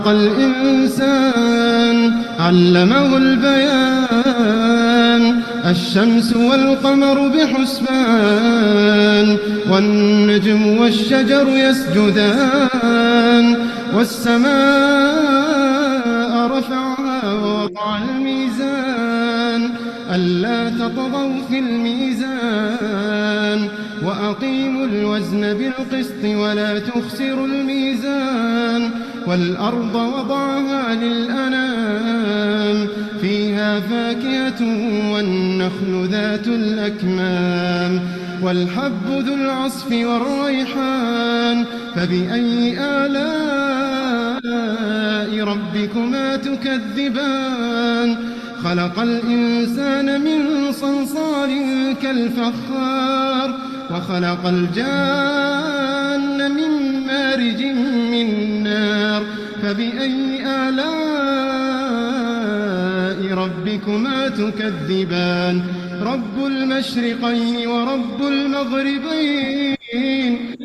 الإنسان علمه البيان الشمس والقمر بحسبان والنجم والشجر يسجدان والسماء رفعها ووضع الميزان ألا تطغوا في الميزان وأقيموا الوزن بالقسط ولا تخسروا الميزان والأرض وضعها للأنام فيها فاكهة والنخل ذات الأكمام والحب ذو العصف والريحان فبأي آلاء ربكما تكذبان خلق الإنسان من صلصال كالفخار وخلق الجان من مارج من نار فبأي آلاء ربكما تكذبان رب المشرقين ورب المغربين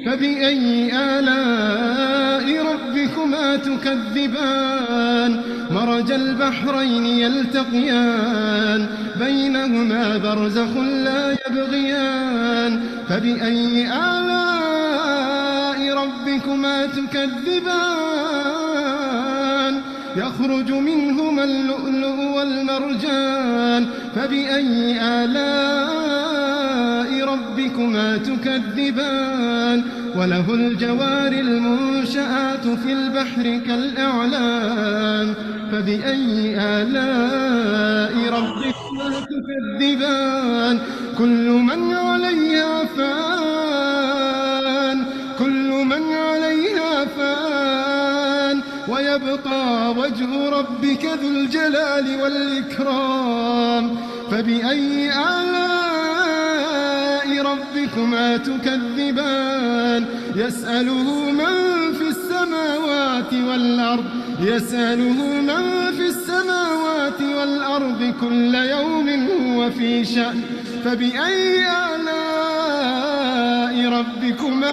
فبأي آلاء ربكما تكذبان مرج البحرين يلتقيان بينهما برزخ لا يبغيان فبأي آلاء ربكما تكذبان يخرج منهما اللؤلؤ والمرجان فبأي آلاء ربكما تكذبان وله الجوار المنشآت في البحر كالأعلام فبأي آلاء ربكما تكذبان كل من عليها فان كل من عليها فان ويبقى وجه ربك ذو الجلال والإكرام فبأي آلاء ربكما تكذبان يسأله من في السماوات والأرض يسأله من في السماوات والأرض كل يوم هو في شأن فبأي آلاء ربكما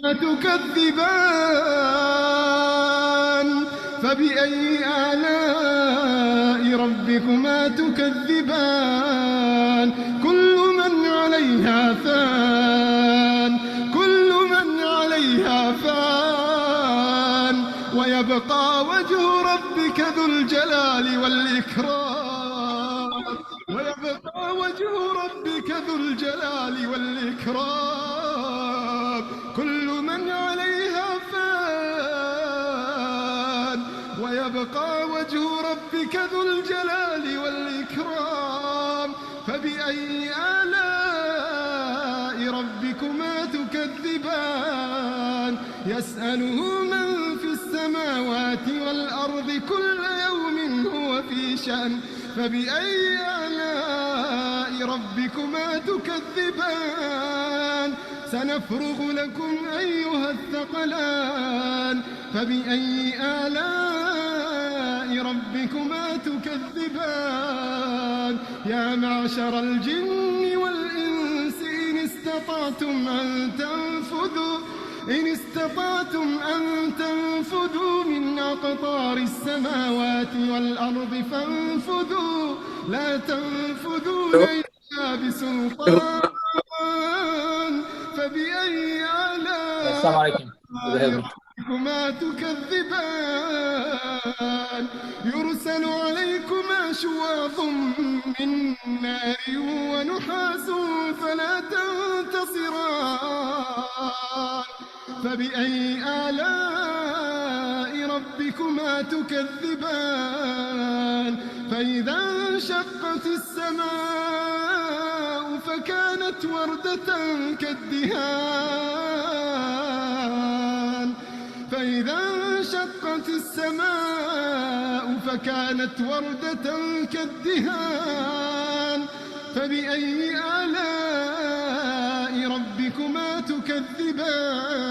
تكذبان فبأي آلاء ربكما تكذبان كل من عليها فان كل من عليها فان ويبقى وجه ربك ذو الجلال والإكرام ويبقى وجه ربك ذو الجلال والإكرام كل من عليها فان ويبقى وجه ربك ذو الجلال والإكرام فبأي آلاء ربكما تكذبان يسأله من في السماوات والأرض كل يوم هو في شأن فبأي آلاء ربكما تكذبان سنفرغ لكم أيها الثقلان فبأي آلاء ربكما تكذبان يا معشر الجن والإنس إن استطعتم أن تنفذوا من أقطار السماوات والأرض فانفذوا لا تنفذون إلا بسلطان فبأي آلاء ربكما تكذبان يرسل عليكما شواظ من نار ونحاس فلا تنتصران فبأي آلاء ربكما تكذبان فإذا انشقت السماء فكانت وردة كالدهان فإذا انشقت السماء فكانت وردة كالدهان فبأي آلاء ربكما تكذبان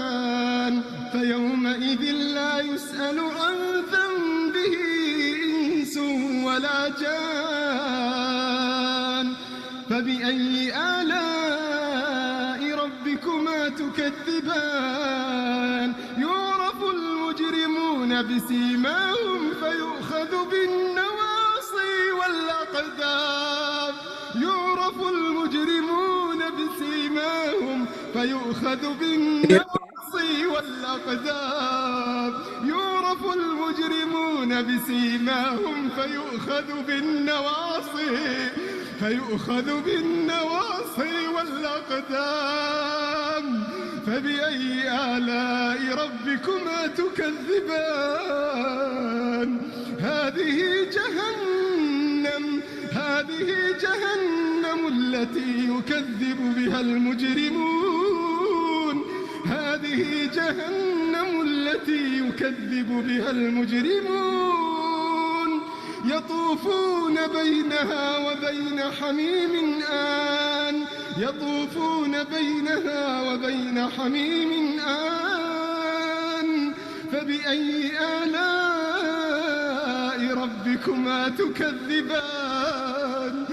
فيومئذ لا يسأل عن ذنبه إنس ولا جان فبأي آلاء ربكما تكذبان يعرف المجرمون بسيماهم فيؤخذ بالنواصي والأقدام. يعرف المجرمون بسيماهم فيؤخذ بالنواصي والأقدام. فبأي آلاء ربكما تكذبان؟ هذه جهنم التي يكذب بها المجرمون. يطوفون بينها وبين حميم آن. فبأي آلاء ربكما تكذبان؟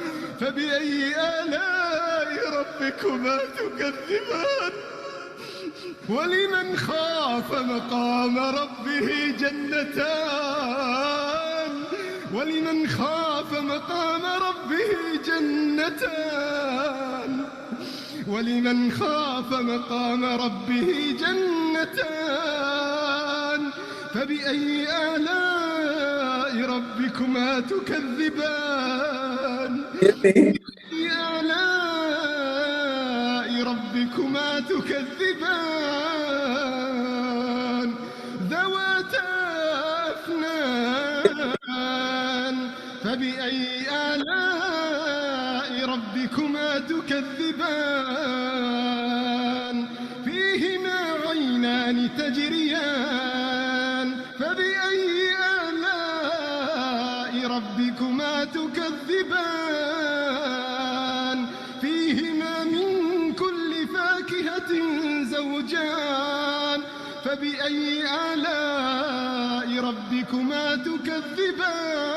ولمن خاف مقام ربه جنتان. فبأي آلاء ربكما تكذبان؟ ذواتا أفنان. فبأي آلاء ربكما تكذبان؟ فيهما عينان تجريان. فبأي آلاء ربكما تكذبان؟ فيهما من كل فاكهة زوجان. فبأي آلاء ربكما تكذبان؟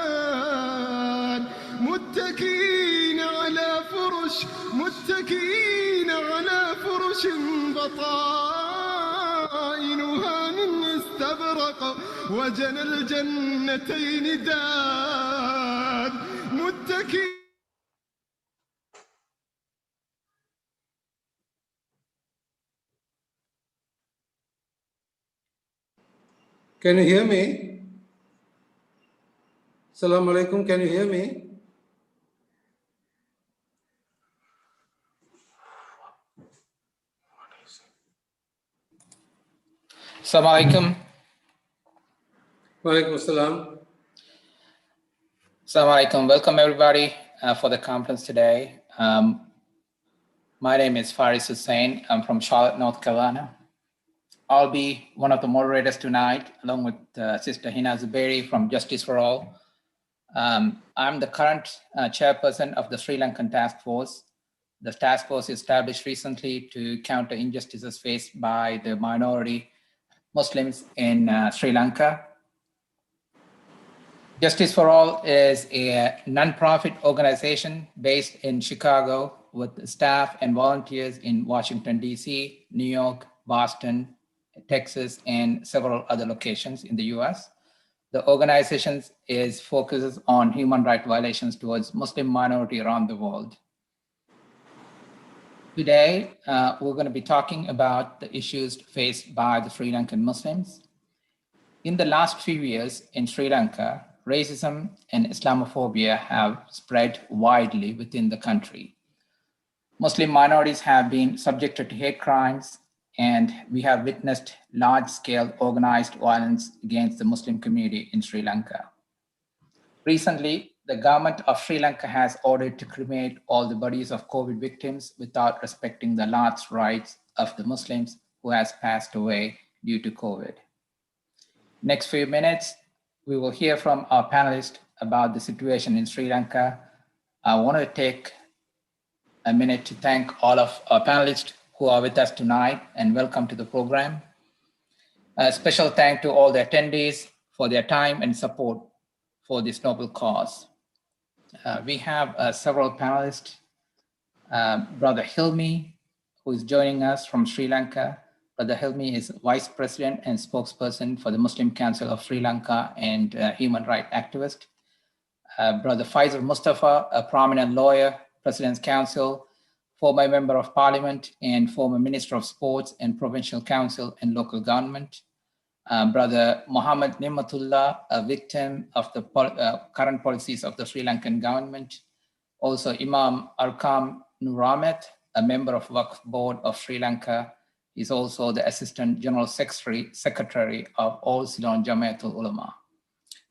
متكئين على فرش بطائنها من استبرق وجنى الجنتين دان. Can you hear me? Assalamu alaikum. Can you hear me? Assalamu alaikum. Wa alaikum assalam. Assalamu alaikum. Welcome everybody for the conference today. My name is Faris Hussain. I'm from Charlotte, North Carolina. I'll be one of the moderators tonight, along with Sister Hina Zubairi from Justice for All. I'm the current chairperson of the Sri Lankan Task Force. The task force established recently to counter injustices faced by the minority Muslims in Sri Lanka. Justice for All is a non-profit organization based in Chicago with staff and volunteers in Washington, D.C., New York, Boston, Texas, and several other locations in the US. The organization focuses on human rights violations towards Muslim minority around the world. Today, we're going to be talking about the issues faced by the Sri Lankan Muslims. In the last few years in Sri Lanka, racism and Islamophobia have spread widely within the country. Muslim minorities have been subjected to hate crimes, and we have witnessed large-scale organized violence against the Muslim community in Sri Lanka. Recently, the government of Sri Lanka has ordered to cremate all the bodies of COVID victims without respecting the last rites of the Muslims who has passed away due to COVID. Next few minutes, we will hear from our panelists about the situation in Sri Lanka. I want to take a minute to thank all of our panelists who are with us tonight, and welcome to the program. A special thank to all the attendees for their time and support for this noble cause. We have several panelists. Brother Hilmi, who is joining us from Sri Lanka. Brother Hilmi is Vice President and spokesperson for the Muslim Council of Sri Lanka and human rights activist. Brother Faisal Mustafa, a prominent lawyer, President's Counsel former Member of Parliament and former Minister of Sports and Provincial Council and Local Government. Brother Muhammad Nimatullah, a victim of the current policies of the Sri Lankan government. Also Imam Arkam Nuramet, a member of Waqf Board of Sri Lanka. He's also the Assistant General Secretary of All Ceylon Jamiatul Ulama.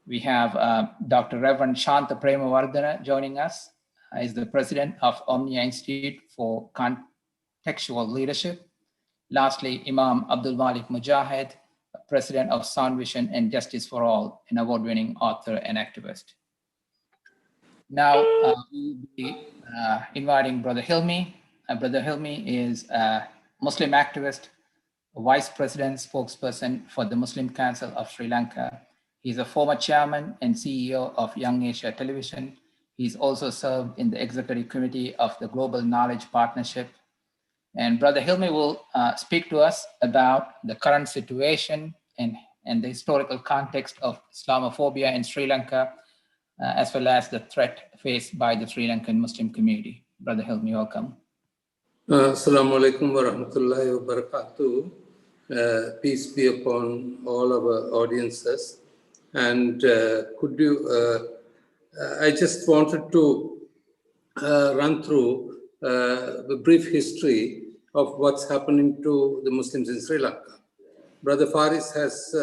We have Dr. Reverend Shanta Premawardana joining us. He's the President of Omnia Institute for Contextual Leadership. Lastly, Imam Abdul Malik Mujahid, President of Sound Vision and Justice for All, an award-winning author and activist. Now, we'll be inviting Brother Hilmi. Brother Hilmi is a Muslim activist, Vice President spokesperson for the Muslim Council of Sri Lanka. He's a former chairman and CEO of Young Asia Television. He's also served in the executive committee of the Global Knowledge Partnership. And Brother Hilmi will speak to us about the current situation and the historical context of Islamophobia in Sri Lanka, as well as the threat faced by the Sri Lankan Muslim community. Brother Hilmi, welcome. Assalamu alaikum wa rahmatullahi wa barakatuh. Peace be upon all our audiences. And could you, I just wanted to run through the brief history of what's happening to the Muslims in Sri Lanka. Brother Faris has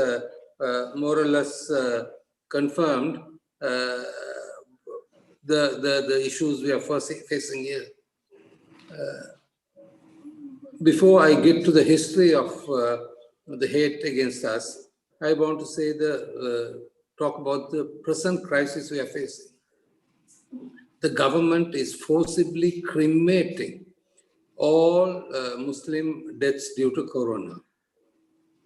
more or less confirmed the issues we are facing here. Before I get to the history of the hate against us, I want to say talk about the present crisis we are facing. The government is forcibly cremating all Muslim deaths due to Corona.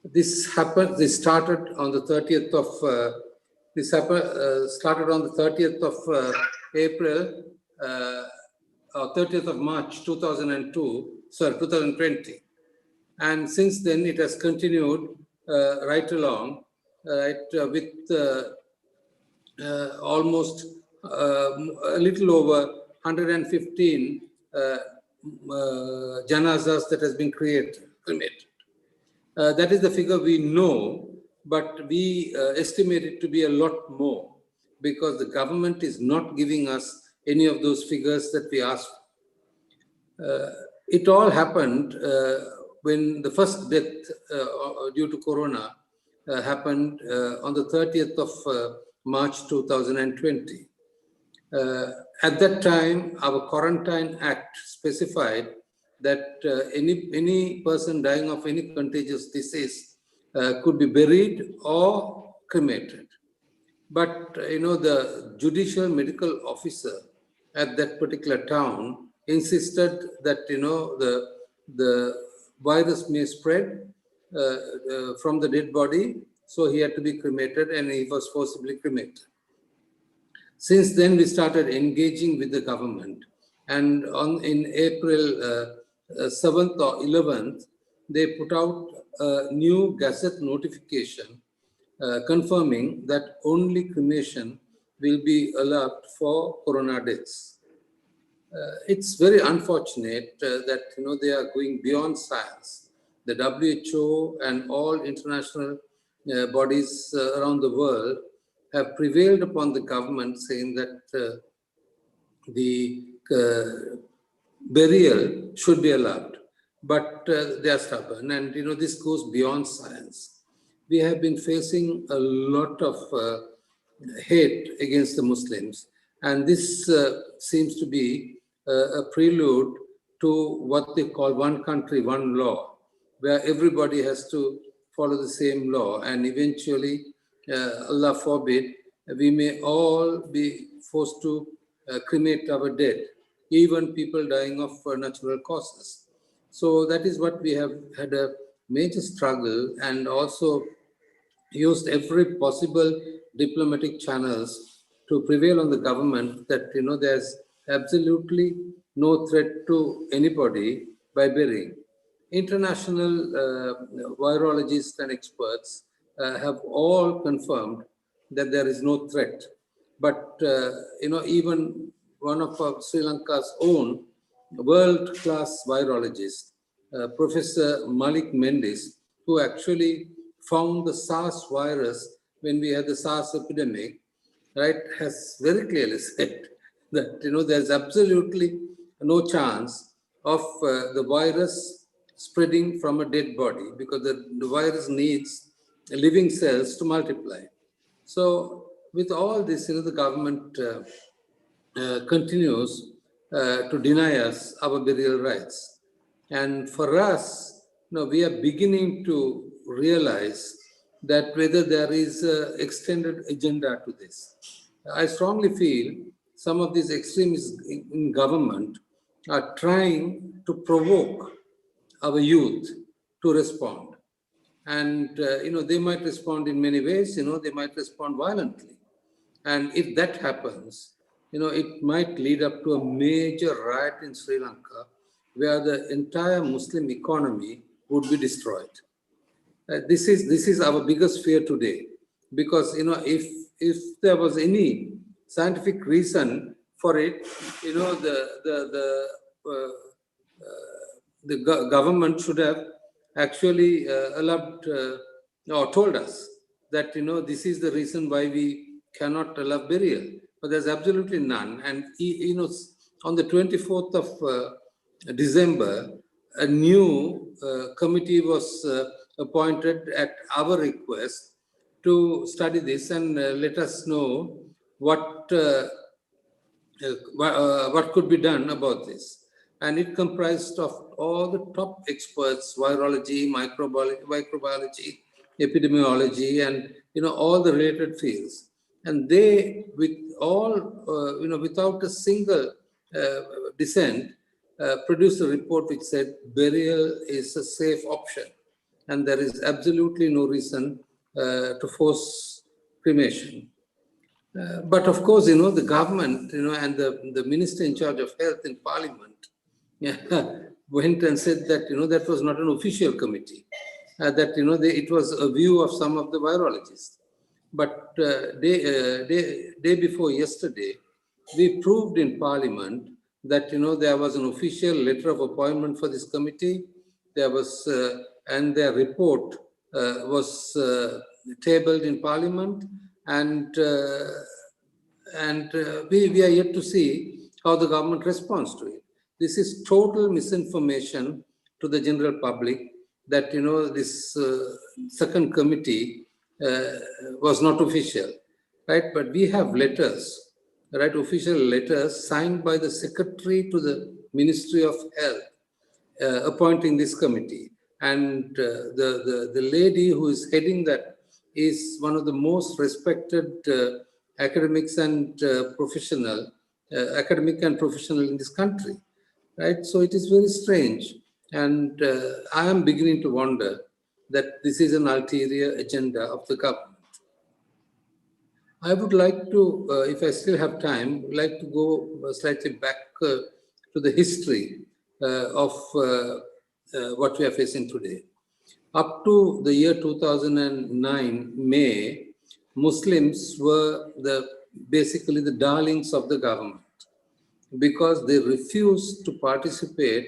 This started on the 30th of April, or 30th of March 2020. And since then it has continued right along, with almost a little over 115 janazas that has been cremated. That is the figure we know, but we estimate it to be a lot more because the government is not giving us any of those figures that we asked for. It all happened when the first death due to Corona happened on the 30th of March 2020. At that time, our Quarantine Act specified that any person dying of any contagious disease could be buried or cremated. But the judicial medical officer at that particular town insisted that the virus may spread from the dead body, so he had to be cremated, and he was forcibly cremated. Since then, we started engaging with the government, and in April 7th or 11th, they put out a new Gazette notification confirming that only cremation will be allowed for Corona deaths. It's very unfortunate that they are going beyond science. The WHO and all international bodies around the world have prevailed upon the government, saying that the burial should be allowed, but they are stubborn, and this goes beyond science. We have been facing a lot of hate against the Muslims, and this seems to be a prelude to what they call one country, one law, where everybody has to follow the same law, and eventually, Allah forbid, we may all be forced to cremate our dead, even people dying of natural causes. So that is what we have had a major struggle, and also used every possible diplomatic channels to prevail on the government that there's absolutely no threat to anybody by burying. International virologists and experts have all confirmed that there is no threat. But even one of Sri Lanka's own world-class virologist, Professor Malik Mendis, who actually found the SARS virus when we had the SARS epidemic, right, has very clearly said that there's absolutely no chance of the virus spreading from a dead body, because the virus needs living cells to multiply. So with all this, the government continues to deny us our burial rights. And for us, we are beginning to realize that whether there is an extended agenda to this. I strongly feel some of these extremists in government are trying to provoke our youth to respond. And, they might respond in many ways, they might respond violently. And if that happens, it might lead up to a major riot in Sri Lanka, where the entire Muslim economy would be destroyed. This is our biggest fear today, because if there was any scientific reason for it, the government should have actually allowed or told us that this is the reason why we cannot allow burial. But there's absolutely none. And on the 24th of December, a new committee was appointed at our request to study this and let us know what could be done about this. And it comprised of all the top experts: virology, microbiology, epidemiology, and all the related fields. And they, with all without a single dissent, produced a report which said burial is a safe option, and there is absolutely no reason to force cremation. But of course, the government, and the minister in charge of health in parliament went and said that, that was not an official committee, that, it was a view of some of the virologists. But day before yesterday, we proved in parliament that, there was an official letter of appointment for this committee. There was, and their report was tabled in parliament, and we are yet to see how the government responds to it. This is total misinformation to the general public that this second committee was not official, right? But we have letters, right? Official letters signed by the secretary to the Ministry of Health appointing this committee, and the lady who is heading that is one of the most respected academics and academic and professional in this country, right? So it is very strange, and I am beginning to wonder that this is an ulterior agenda of the government. I would like to, if I still have time, like to go slightly back to the history of what we are facing today. Up to the year 2009, May, Muslims were basically the darlings of the government, because they refused to participate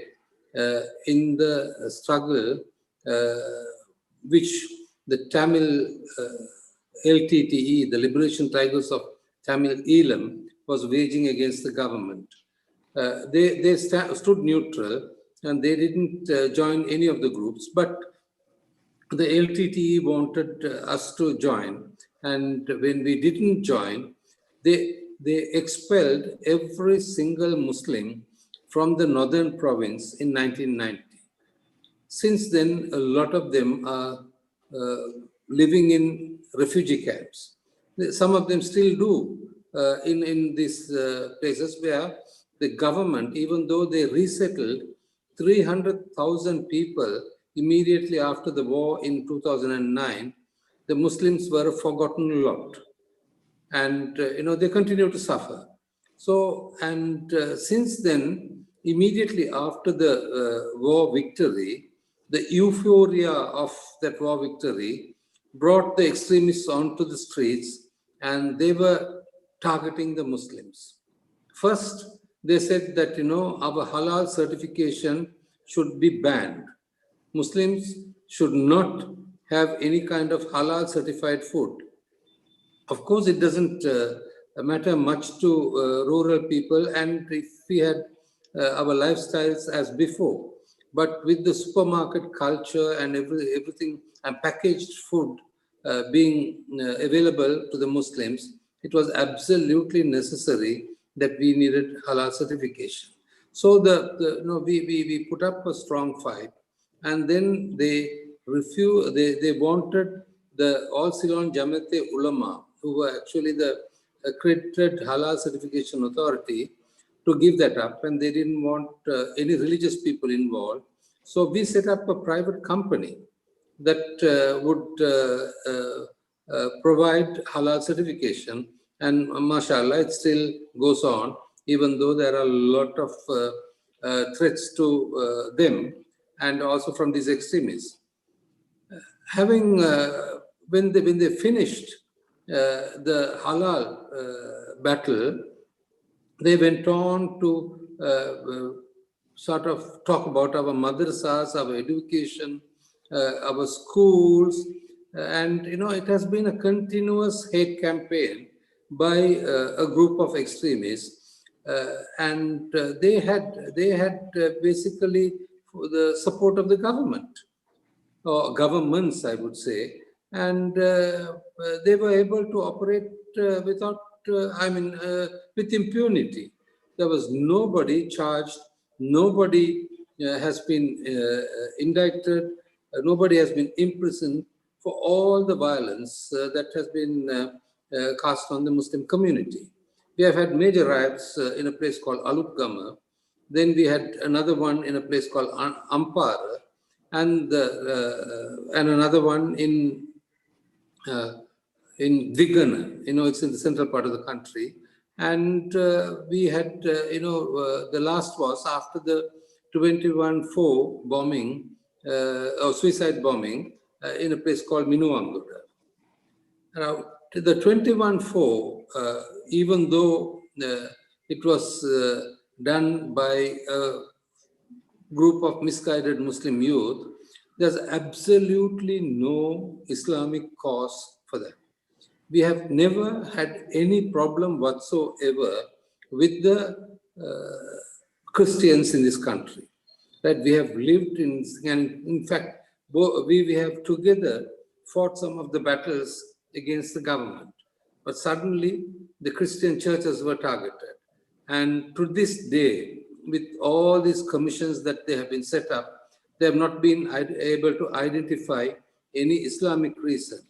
in the struggle which the Tamil LTTE, the Liberation Tigers of Tamil Eelam, was waging against the government. They stood neutral, and they didn't join any of the groups, but the LTTE wanted us to join, and when we didn't join, they expelled every single Muslim from the northern province in 1990. Since then, a lot of them are living in refugee camps. Some of them still do in these places where the government, even though they resettled 300,000 people immediately after the war in 2009, the Muslims were a forgotten lot. And, they continue to suffer. So, and since then, immediately after the war victory, the euphoria of that war victory brought the extremists onto the streets, and they were targeting the Muslims. First, they said that, our halal certification should be banned. Muslims should not have any kind of halal certified food. Of course, it doesn't matter much to rural people, and if we had our lifestyles as before, but with the supermarket culture and everything and packaged food being available to the Muslims, it was absolutely necessary that we needed halal certification. So we put up a strong fight, and then they refused. They wanted the All Ceylon Jamiat Ulama, who were actually the accredited halal certification authority, to give that up, and they didn't want any religious people involved. So we set up a private company that would provide halal certification, and mashallah, it still goes on, even though there are a lot of threats to them, and also from these extremists. Having when they finished the halal battle, they went on to sort of talk about our madrasas, our education, our schools, and it has been a continuous hate campaign by a group of extremists, and they had basically the support of the government, or governments, I would say, and they were able to operate with impunity. There was nobody charged, nobody has been indicted, nobody has been imprisoned for all the violence that has been cast on the Muslim community. We have had major riots in a place called Alupgama. Then we had another one in a place called Ampara, and another one in Vigana. It's in the central part of the country. And we had, the last was after the 21/4 bombing, or suicide bombing, in a place called Minuangura. Now, the 21/4, even though it was done by a group of misguided Muslim youth, there's absolutely no Islamic cause for that. We have never had any problem whatsoever with the Christians in this country. That we have lived in, and in fact, we have together fought some of the battles against the government. But suddenly, the Christian churches were targeted. And to this day, with all these commissions that they have been set up, they have not been able to identify any Islamic reason.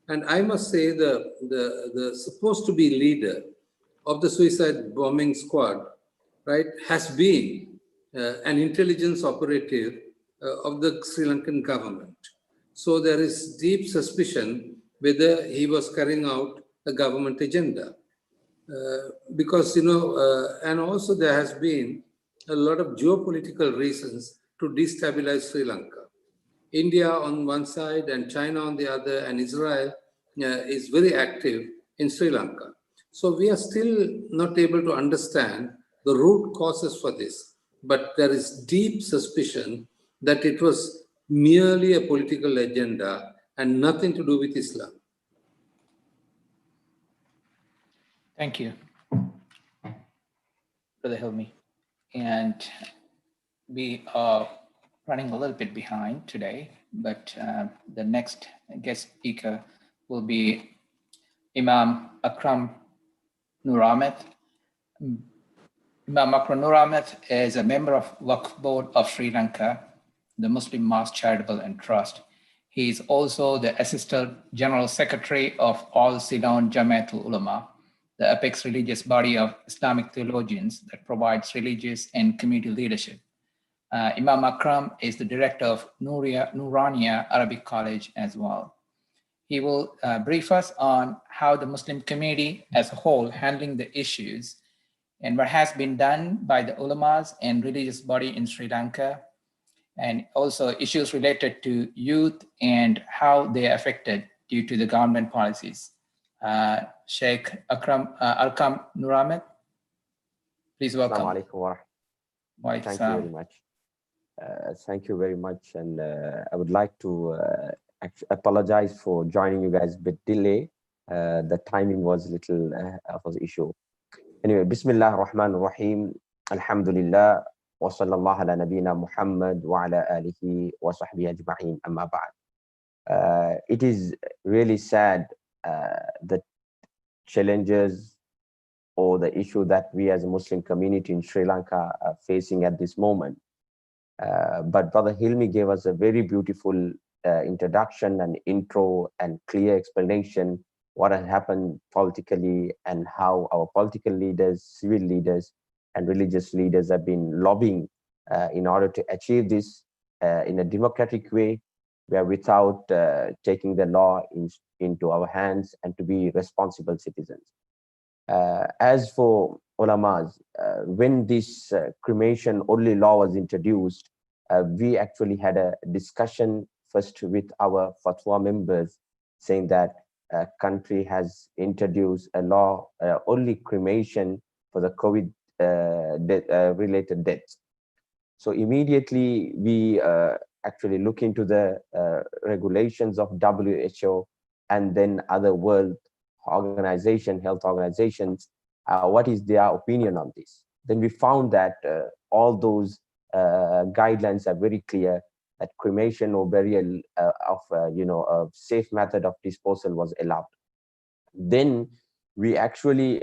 And I must say the supposed to be leader of the suicide bombing squad, right, has been an intelligence operative of the Sri Lankan government. So there is deep suspicion whether he was carrying out a government agenda. Because, and also there has been a lot of geopolitical reasons to destabilize Sri Lanka. India on one side and China on the other, and Israel is very active in Sri Lanka. So we are still not able to understand the root causes for this, but there is deep suspicion that it was merely a political agenda and nothing to do with Islam. Thank you, Brother Hilmi. And we are running a little bit behind today, but the next guest speaker will be Imam Akram Nur Ahmed. Imam Akram Nur Ahmed is a member of Waqf Board of Sri Lanka, the Muslim Mosque Charitable and Trust. He is also the Assistant General Secretary of All Ceylon Jamiatul Ulama, the apex religious body of Islamic theologians that provides religious and community leadership. Imam Akram is the director of Noorania Arabic College as well. He will brief us on how the Muslim community as a whole handling the issues and what has been done by the ulamas and religious body in Sri Lanka, and also issues related to youth and how they are affected due to the government policies. Sheikh Akram Nur Ahmed. Please Assalamu welcome. alaikum wa Walaikum Thank you salam. very much. Thank you very much. And I would like to apologize for joining you guys a bit delay. The timing was a little of an issue. Anyway, Bismillah ar-Rahman ar-Rahim. Alhamdulillah. Wa sallallahu ala nabiyyina Muhammad wa ala alihi wa sahbihi ajma'in. Amma ba'd. It is really sad the challenges or the issue that we as a Muslim community in Sri Lanka are facing at this moment. But Brother Hilmi gave us a very beautiful introduction and intro and clear explanation what has happened politically and how our political leaders, civil leaders, and religious leaders have been lobbying in order to achieve this in a democratic way, where without taking the law into our hands and to be responsible citizens. As for ulamas, when this cremation only law was introduced, we actually had a discussion first with our fatwa members saying that country has introduced a law only cremation for the COVID related deaths. So immediately we actually look into the regulations of WHO and then other world health organizations, what is their opinion on this. Then we found that all those guidelines are very clear that cremation or burial of a safe method of disposal was allowed. Then we actually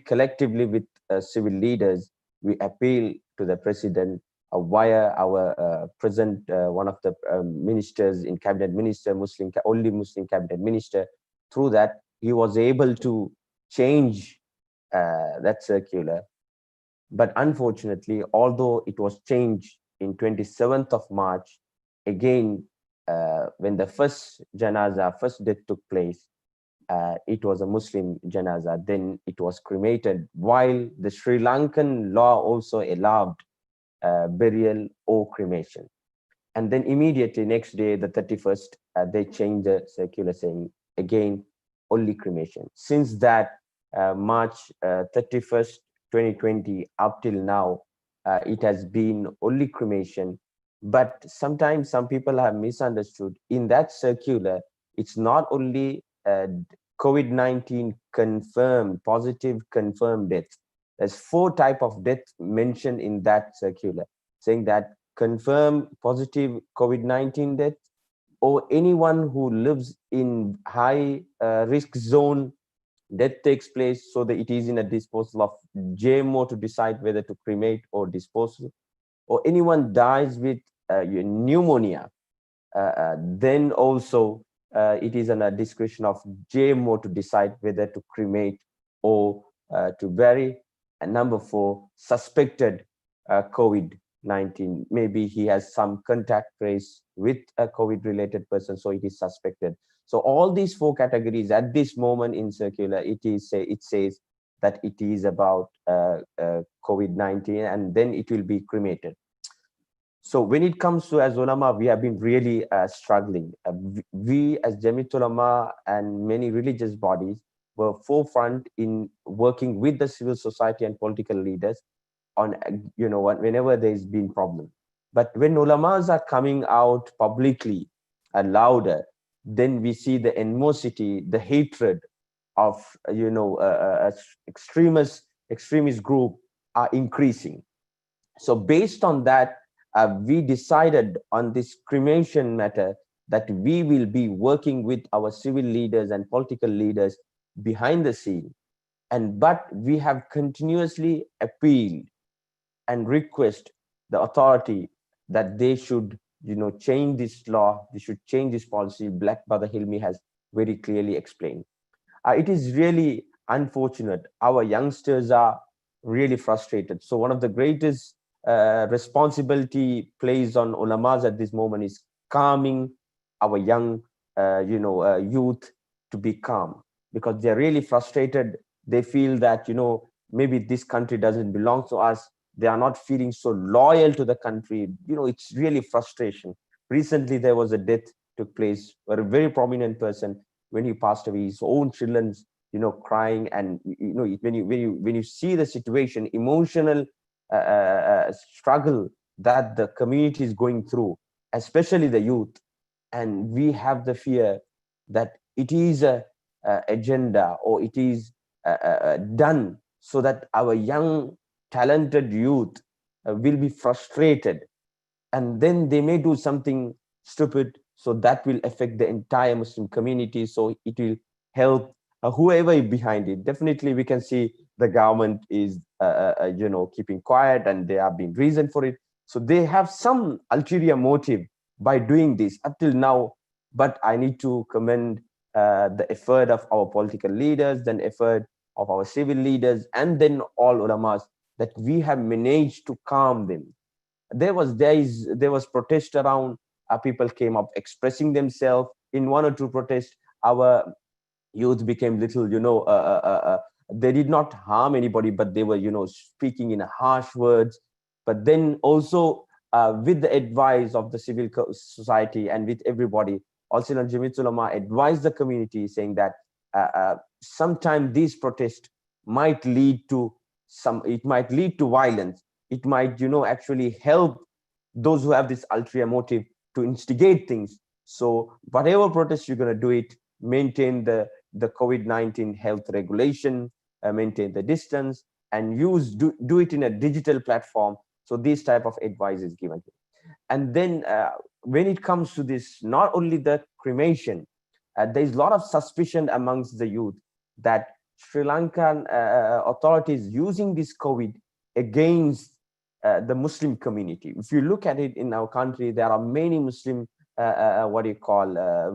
collectively with civil leaders, we appeal to the president via our present one of the ministers in cabinet minister, only Muslim cabinet minister. Through that, he was able to change that circular. But unfortunately, although it was changed in 27th of March, again, when the first first death took place, it was a Muslim janaza, then it was cremated, while the Sri Lankan law also allowed burial or cremation. And then immediately next day, the 31st, they changed the circular saying, again, only cremation. Since that, March 31st, 2020, up till now, it has been only cremation. But sometimes some people have misunderstood. In that circular, it's not only COVID-19 positive confirmed death. There's 4 types of death mentioned in that circular, saying that confirmed positive COVID-19 death, or anyone who lives in high risk zone, death takes place so that it is in a disposal of JMO to decide whether to cremate or dispose, or anyone dies with pneumonia, then also it is on a discretion of JMO to decide whether to cremate or to bury. And number 4, suspected COVID-19. Maybe he has some contact trace with a COVID-related person, so it is suspected. So all these 4 categories at this moment in circular, it says that it is about COVID-19, and then it will be cremated. So when it comes to as ulama, we have been really struggling. We as Jamiat Ulama and many religious bodies were forefront in working with the civil society and political leaders on, whenever there's been problem. But when ulamas are coming out publicly and louder, then we see the animosity, the hatred of, extremist group are increasing. So based on that, we decided on this cremation matter that we will be working with our civil leaders and political leaders behind the scene. But we have continuously appealed and request the authority that they should, change this law, they should change this policy. Black Brother Hilmi has very clearly explained. It is really unfortunate. Our youngsters are really frustrated. So one of the greatest responsibility placed on ulamas at this moment is calming our young, youth to be calm, because they're really frustrated. They feel that, maybe this country doesn't belong to us. They are not feeling so loyal to the country. It's really frustration. Recently, there was a death took place where a very prominent person, when he passed away, his own children crying, and when you see the situation, emotional struggle that the community is going through, especially the youth, and we have the fear that it is a agenda, or it is done so that our young talented youth will be frustrated, and then they may do something stupid, so that will affect the entire Muslim community. So it will help whoever is behind it. Definitely we can see the government is keeping quiet, and there have been reason for it, so they have some ulterior motive by doing this up till now. But I need to commend the effort of our political leaders, then effort of our civil leaders, and then all ulamas, that we have managed to calm them. There was protest around. People came up expressing themselves in one or two protests. Our youth became little, they did not harm anybody, but they were, speaking in harsh words. But then also, with the advice of the civil society and with everybody, also Jamiat Ulama advised the community, saying that sometime these protests might lead to it might lead to violence. It might, actually help those who have this ulterior motive to instigate things. So whatever protest you're going to do it, maintain the COVID-19 health regulation, maintain the distance, and do it in a digital platform. So this type of advice is given. And then when it comes to this, not only the cremation, there's a lot of suspicion amongst the youth that Sri Lankan authorities using this COVID against the Muslim community. If you look at it in our country, there are many Muslim,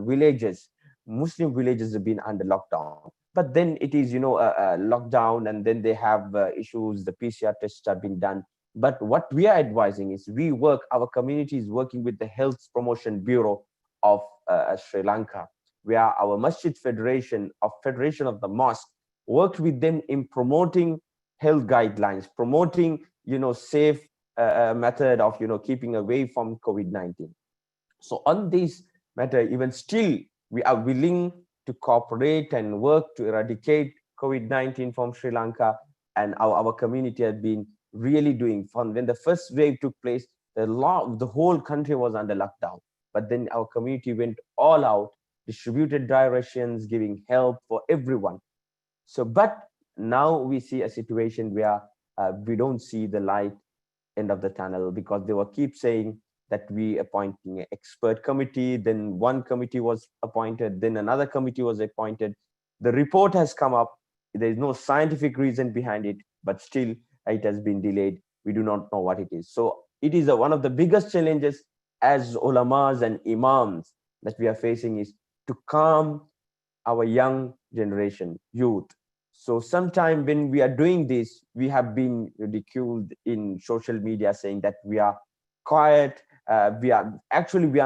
villages. Muslim villages have been under lockdown. But then it is, lockdown, and then they have issues. The PCR tests have been done. But what we are advising is our community is working with the Health Promotion Bureau of Sri Lanka, where our Masjid Federation of the Mosque worked with them in promoting health guidelines, promoting, safe method of, keeping away from COVID-19. So on this matter, even still, we are willing to cooperate and work to eradicate COVID-19 from Sri Lanka. And our community has been really doing fun. When the first wave took place, the whole country was under lockdown. But then our community went all out, distributed dry rations, giving help for everyone. So, but now we see a situation where we don't see the light end of the tunnel, because they will keep saying that we appointing an expert committee, then one committee was appointed, then another committee was appointed. The report has come up. There is no scientific reason behind it, but still it has been delayed. We do not know what it is. So it is one of the biggest challenges as ulamas and imams that we are facing, is to calm our young generation, youth. So sometime when we are doing this, we have been ridiculed in social media, saying that we are quiet. We are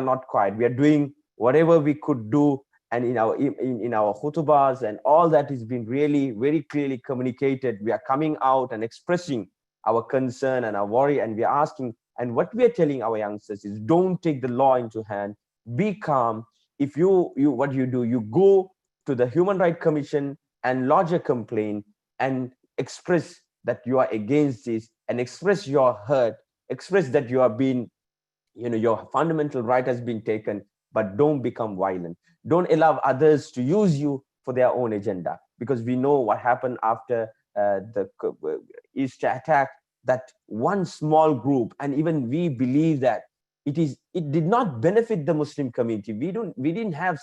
not quiet. We are doing whatever we could do, and in our khutbahs and all that has been really very clearly communicated. We are coming out and expressing our concern and our worry, and we are asking. And what we are telling our youngsters is, don't take the law into hand. Be calm. If what you do, you go to the Human Rights Commission and lodge a complaint and express that you are against this, and express your hurt, express that you are being, your fundamental right has been taken, but don't become violent. Don't allow others to use you for their own agenda, because we know what happened after the Easter attack, that one small group, and even we believe that it did not benefit the Muslim community. We didn't have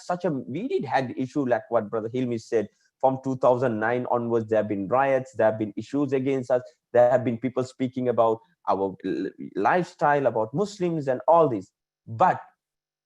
we did had issue like what Brother Hilmi said. From 2009 onwards, there have been riots, there have been issues against us, there have been people speaking about our lifestyle, about Muslims and all this. But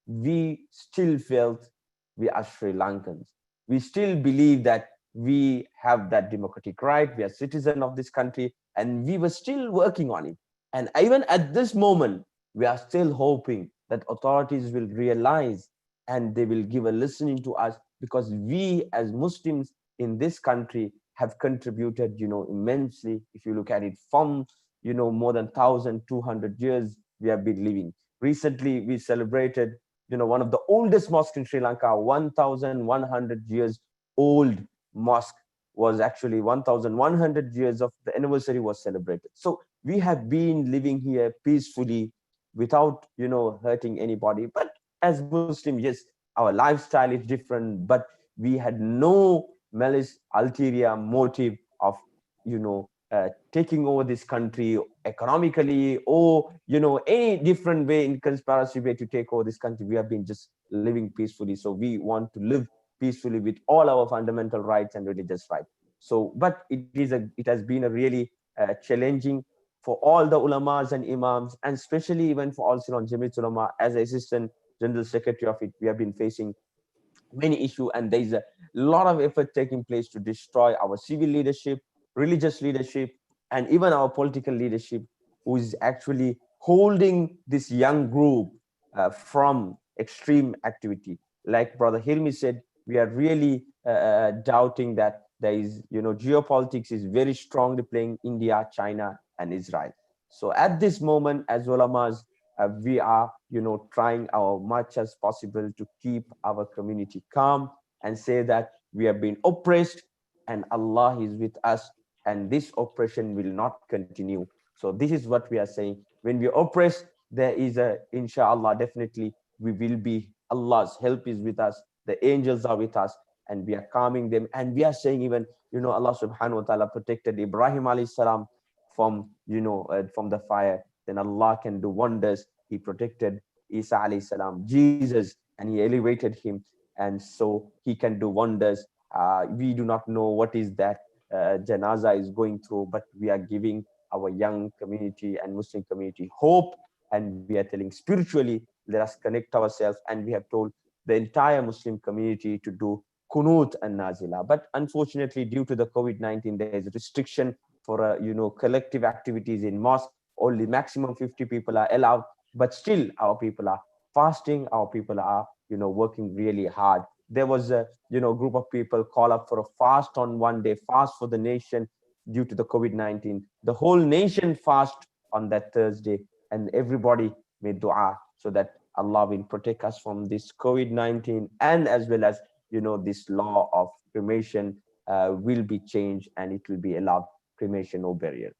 we still felt we are Sri Lankans. We still believe that we have that democratic right. We are citizens of this country, and we were still working on it. And even at this moment, we are still hoping that authorities will realize and they will give a listening to us, because we as Muslims in this country have contributed, immensely. If you look at it from, more than 1,200 years we have been living. Recently, we celebrated, one of the oldest mosques in Sri Lanka, 1,100 years old mosque was actually 1100 years of the anniversary was celebrated. So we have been living here peacefully without hurting anybody. But as Muslims, yes, our lifestyle is different, but we had no malice ulterior motive of taking over this country economically, or any different way, in conspiracy way, to take over this country. We have been just living peacefully, so we want to live peacefully with all our fundamental rights and religious rights. So but it has been a really challenging for all the ulamas and imams, and especially even for also on Jamiat Ulama. As assistant general secretary of it, we have been facing many issues, and there is a lot of effort taking place to destroy our civil leadership, religious leadership, and even our political leadership, who is actually holding this young group from extreme activity. Like Brother Hilmi said, we are really doubting that there is, geopolitics is very strongly playing India, China, and Israel. So at this moment, as ulamas, we are trying our much as possible to keep our community calm and say that we have been oppressed and Allah is with us, and this oppression will not continue. So this is what we are saying. When we oppress, there is a inshallah, definitely we will be, Allah's help is with us, the angels are with us, and we are calming them. And we are saying, even Allah subhanahu wa ta'ala protected Ibrahim alayhi salam from from the fire, then Allah can do wonders. He protected Isa alayhi salam, Jesus, and he elevated him, and so he can do wonders. We do not know what is that janaza is going through, but we are giving our young community and Muslim community hope, and we are telling spiritually, let us connect ourselves. And we have told the entire Muslim community to do kunut and nazila. But unfortunately, due to the COVID-19, there is restriction for collective activities in mosque. Only maximum 50 people are allowed, but still our people are fasting, our people are working really hard. There was a group of people call up for a fast on one day, fast for the nation due to the COVID-19. The whole nation fast on that Thursday, and everybody made dua so that Allah will protect us from this COVID-19, and as well as this law of cremation will be changed, and it will be allowed, cremation or burial.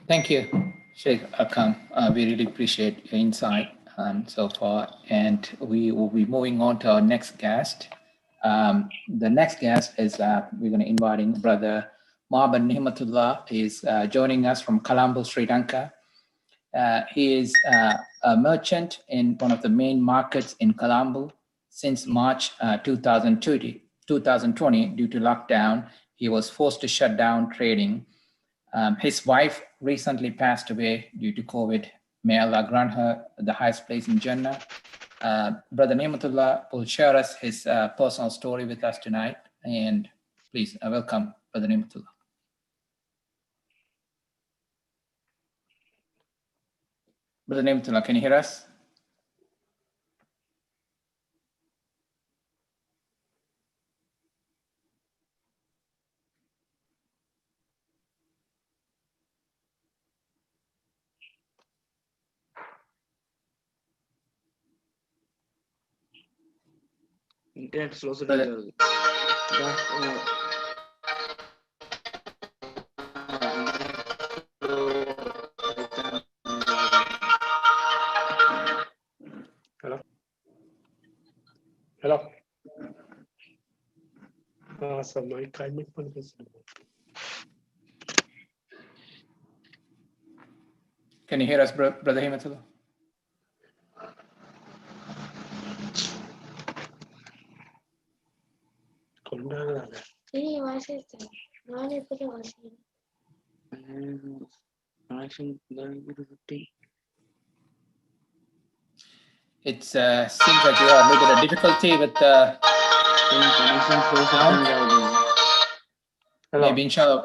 Thank you, Sheikh Akam. We really appreciate your insight so far, and we will be moving on to our next guest. The next guest is we're going to invite in Brother Mohammed Ni'matullah. Is joining us from Colombo, Sri Lanka. He is a merchant in one of the main markets in Colombo. Since March 2020, due to lockdown, he was forced to shut down trading. His wife recently passed away due to COVID. May Allah grant her the highest place in Jannah. Brother Ni'matullah will share us his personal story with us tonight. And please welcome Brother Ni'matullah. Brother Ni'matullah, can you hear us? Internet slow. Hello. So my climate is. Can you hear us, Brother Ni'matullah? It seems like you have a little bit of difficulty with the sound. Maybe inshallah.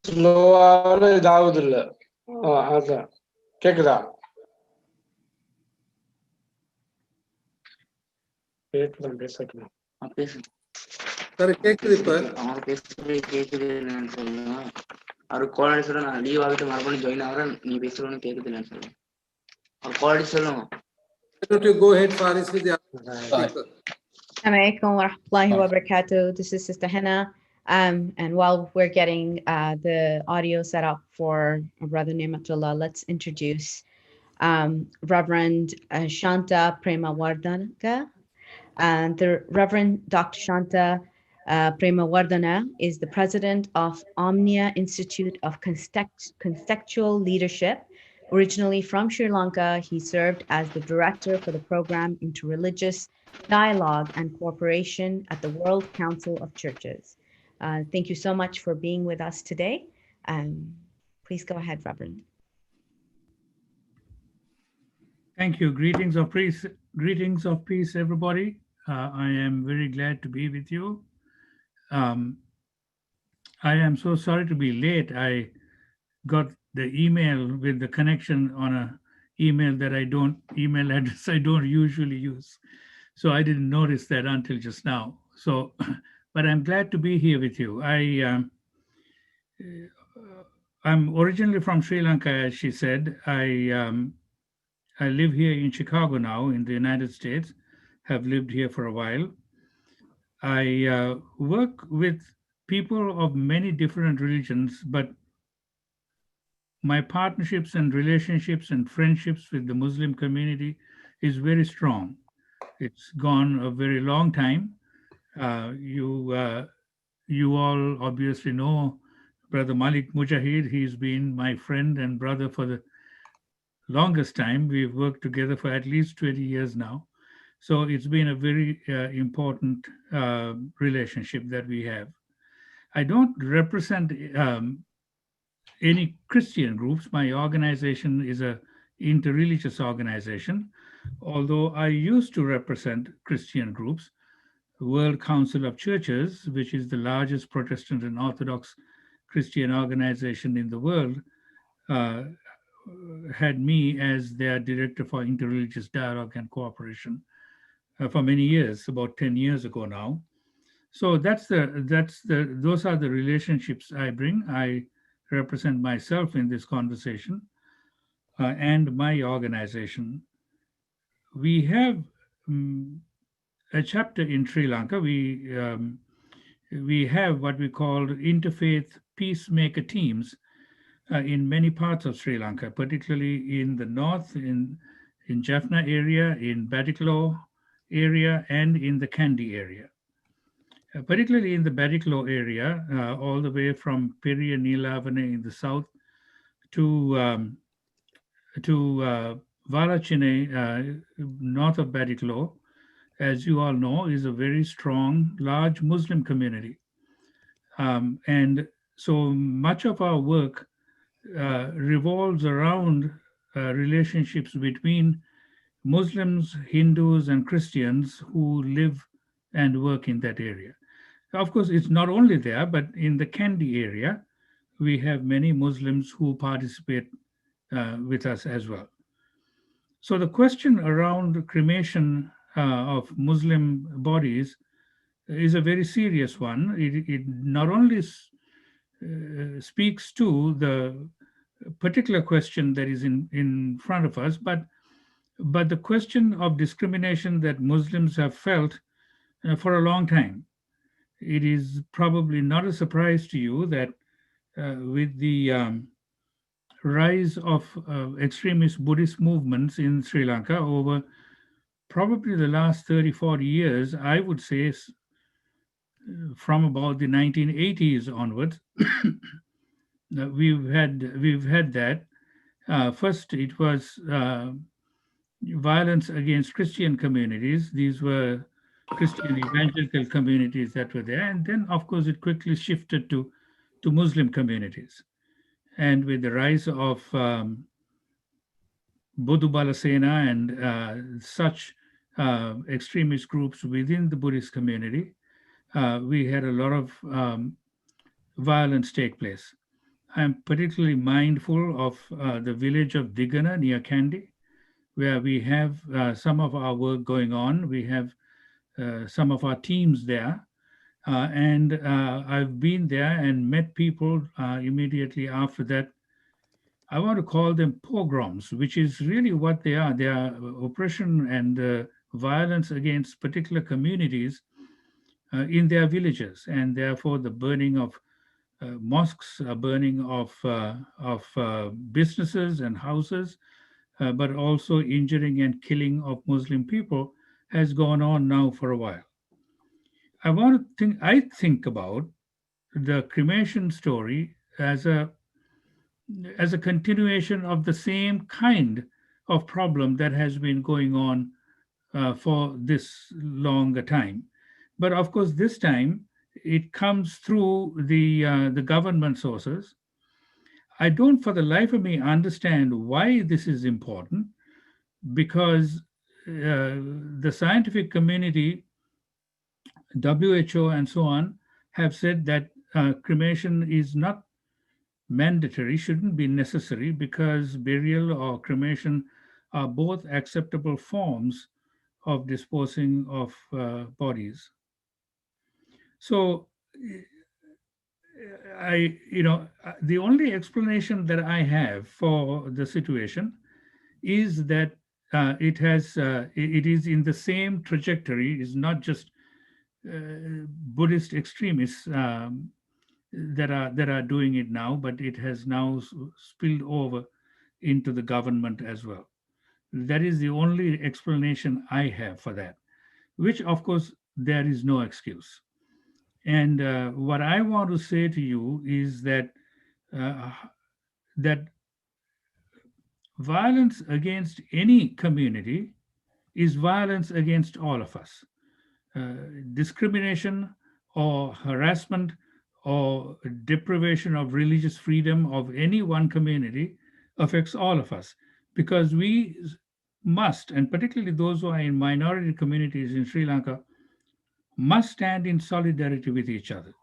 ஸ்லோவான இதாகுது இல்ல அதான் கேக்குதா பேசட்டும் பேசு சரி, கேக்குது. இப்ப அவங்க பேசுறது கேக்குது இல்லைன்னு சொல்லுங்க. அவரு கோல் அடிச்சுட நான் லீவ் ஆகிட்டு மறுபடியும் ஜாயின் ஆகிறேன். நீ பேசுறோன்னு கேக்குது இல்லைன்னு சொல்லுங்க. Why don't you go ahead, Faris, with the other But speaker? Assalamu alaikum wa rahmatullahi wa barakatuh. This is Sister Henna. And while we're getting the audio set up for Brother Nimatullah, let's introduce Reverend Shanta Premawardana. And the Reverend Dr. Shanta Premawardana is the president of Omnia Institute of Contextual Leadership. Originally from Sri Lanka, he served as the director for the program Interreligious Dialogue and Cooperation at the World Council of Churches. Thank you so much for being with us today. Please go ahead, Reverend. Thank you. Greetings of peace, everybody. I am very glad to be with you. I am so sorry to be late. I got the email with the connection on a email address I don't usually use. So I didn't notice that until just now. So, but I'm glad to be here with you. I'm originally from Sri Lanka, as she said. I live here in Chicago now in the United States, have lived here for a while. I work with people of many different religions, but my partnerships and relationships and friendships with the Muslim community is very strong. It's gone a very long time. You all obviously know Brother Malik Mujahid. He's been my friend and brother for the longest time. We've worked together for at least 20 years now. So it's been a very important relationship that we have. I don't represent any Christian groups. My organization is a interreligious organization, although I used to represent Christian groups. World Council of Churches, which is the largest Protestant and Orthodox Christian organization in the world, had me as their director for interreligious dialogue and cooperation for many years, about 10 years ago now. So those are the relationships I bring. I represent myself in this conversation and my organization. We have a chapter in Sri Lanka. We have what we call interfaith peacemaker teams in many parts of Sri Lanka, particularly in the north, in Jaffna area, in Badiklo area, and in the Kandy area. Particularly in the Badiklo area, all the way from Piri and Nilavane in the south to Valachine, north of Badiklo, as you all know, is a very strong, large Muslim community. And so much of our work revolves around relationships between Muslims, Hindus, and Christians who live and work in that area. Of course, it's not only there, but in the Kandy area, we have many Muslims who participate with us as well. So the question around cremation of Muslim bodies is a very serious one. It not only speaks to the particular question that is in front of us, but the question of discrimination that Muslims have felt for a long time. It is probably not a surprise to you that with the rise of extremist Buddhist movements in Sri Lanka over probably the last 30, 40 years, I would say from about the 1980s onwards, we've had that. First, it was violence against Christian communities. These were Christian evangelical communities that were there. And then, of course, it quickly shifted to Muslim communities. And with the rise of Buddhu Balasena and such extremist groups within the Buddhist community, we had a lot of violence take place. I'm particularly mindful of the village of Digana near Kandy, where we have some of our work going on. We have some of our teams there. And I've been there and met people immediately after that I want to call them pogroms, which is really what they are. They are oppression and violence against particular communities in their villages, and therefore the burning of mosques, burning of businesses and houses, but also injuring and killing of Muslim people has gone on now for a while. I think about the cremation story as a continuation of the same kind of problem that has been going on for this longer time. But of course, this time it comes through the government sources. I don't, for the life of me, understand why this is important, because the scientific community, WHO, and so on, have said that cremation is not mandatory, shouldn't be necessary, because burial or cremation are both acceptable forms of disposing of bodies. So the only explanation that I have for the situation is that it is in the same trajectory. It's not just Buddhist extremists that are doing it now, but it has now spilled over into the government as well. That is the only explanation I have for that, which of course there is no excuse. And what I want to say to you is that that violence against any community is violence against all of us. Discrimination or harassment or deprivation of religious freedom of any one community affects all of us, because we must, and particularly those who are in minority communities in Sri Lanka, must stand in solidarity with each other.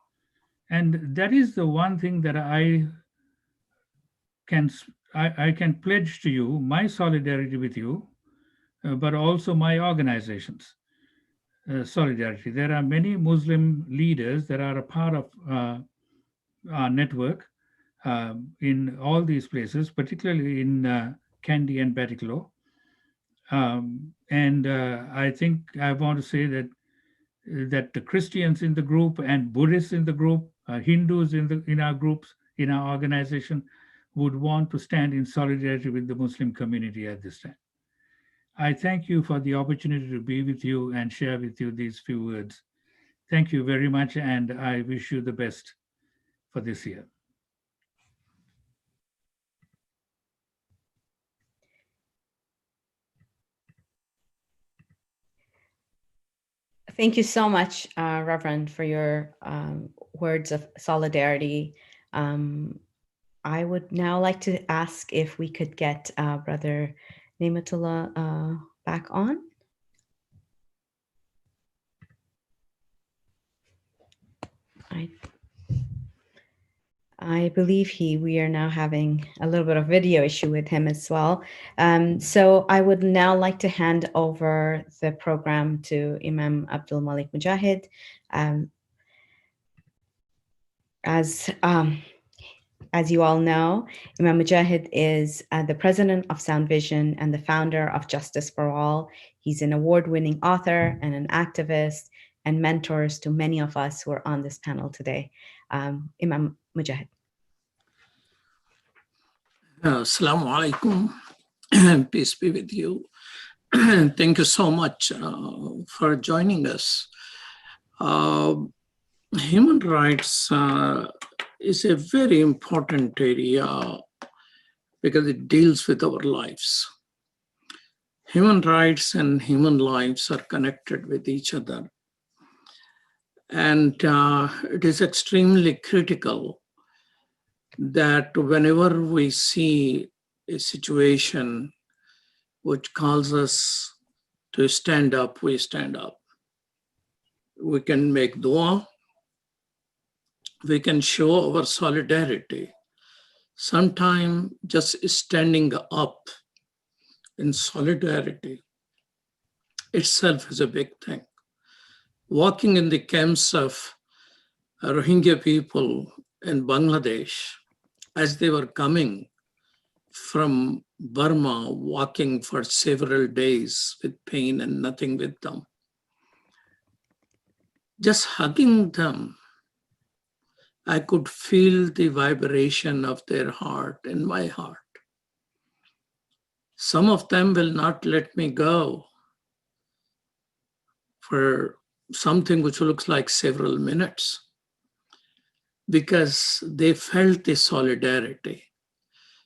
And that is the one thing that I can pledge to you, my solidarity with you, but also my organization's solidarity. There are many Muslim leaders that are a part of our network in all these places, particularly in Kandy and Batticaloa. And I think I want to say that the Christians in the group and Buddhists in the group, Hindus in our groups, in our organization, would want to stand in solidarity with the Muslim community at this time. I thank you for the opportunity to be with you and share with you these few words. Thank you very much, and I wish you the best for this year. Thank you so much, Reverend, for your words of solidarity. I would now like to ask if we could get Brother Nematullah back on. I believe we are now having a little bit of video issue with him as well. So I would now like to hand over the program to Imam Abdul Malik Mujahid. As you all know, Imam Mujahid is the president of Sound Vision and the founder of Justice for All. He's an award-winning author and an activist and mentors to many of us who are on this panel today. Imam Mujahid. Assalamu alaikum. Peace be with you. Thank you so much for joining us. Human rights is a very important area because it deals with our lives. Human rights and human lives are connected with each other. And it is extremely critical that whenever we see a situation which calls us to stand up, we stand up. We can make dua. We can show our solidarity. Sometimes just standing up in solidarity itself is a big thing. Walking in the camps of Rohingya people in Bangladesh, as they were coming from Burma, walking for several days with pain and nothing with them. Just hugging them, I could feel the vibration of their heart in my heart. Some of them will not let me go for something which looks like several minutes because they felt the solidarity.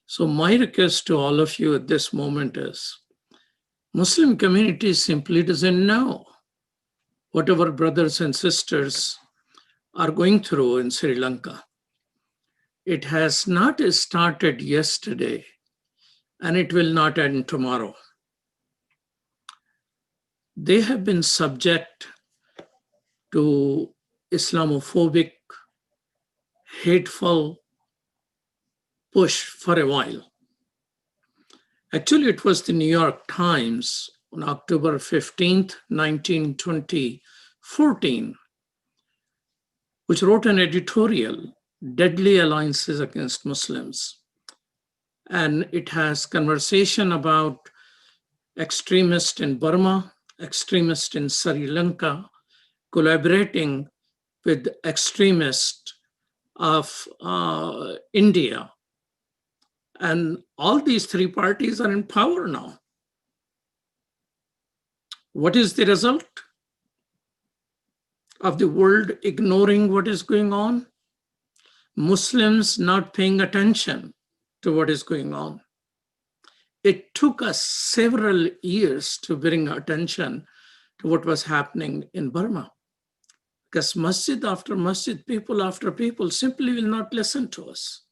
So my request to all of you at this moment is, Muslim community simply doesn't know what our brothers and sisters are going through in Sri Lanka. It has not started yesterday, and it will not end tomorrow. They have been subject to Islamophobic, hateful push for a while. Actually, it was the New York Times on October 15th, 2014, which wrote an editorial, Deadly Alliances Against Muslims. And it has conversation about extremists in Burma, extremists in Sri Lanka, collaborating with extremists of India. And all these three parties are in power now. What is the result of the world ignoring what is going on? Muslims not paying attention to what is going on. It took us several years to bring attention to what was happening in Burma, because masjid after masjid, people after people simply will not listen to us.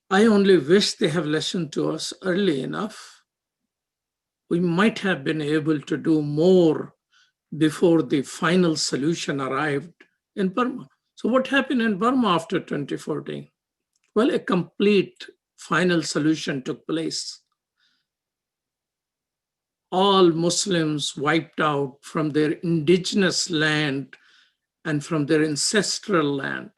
I only wish they have listened to us early enough. We might have been able to do more before the final solution arrived in Burma. So what happened in Burma after 2014? Well, a complete final solution took place. All Muslims wiped out from their indigenous land and from their ancestral land.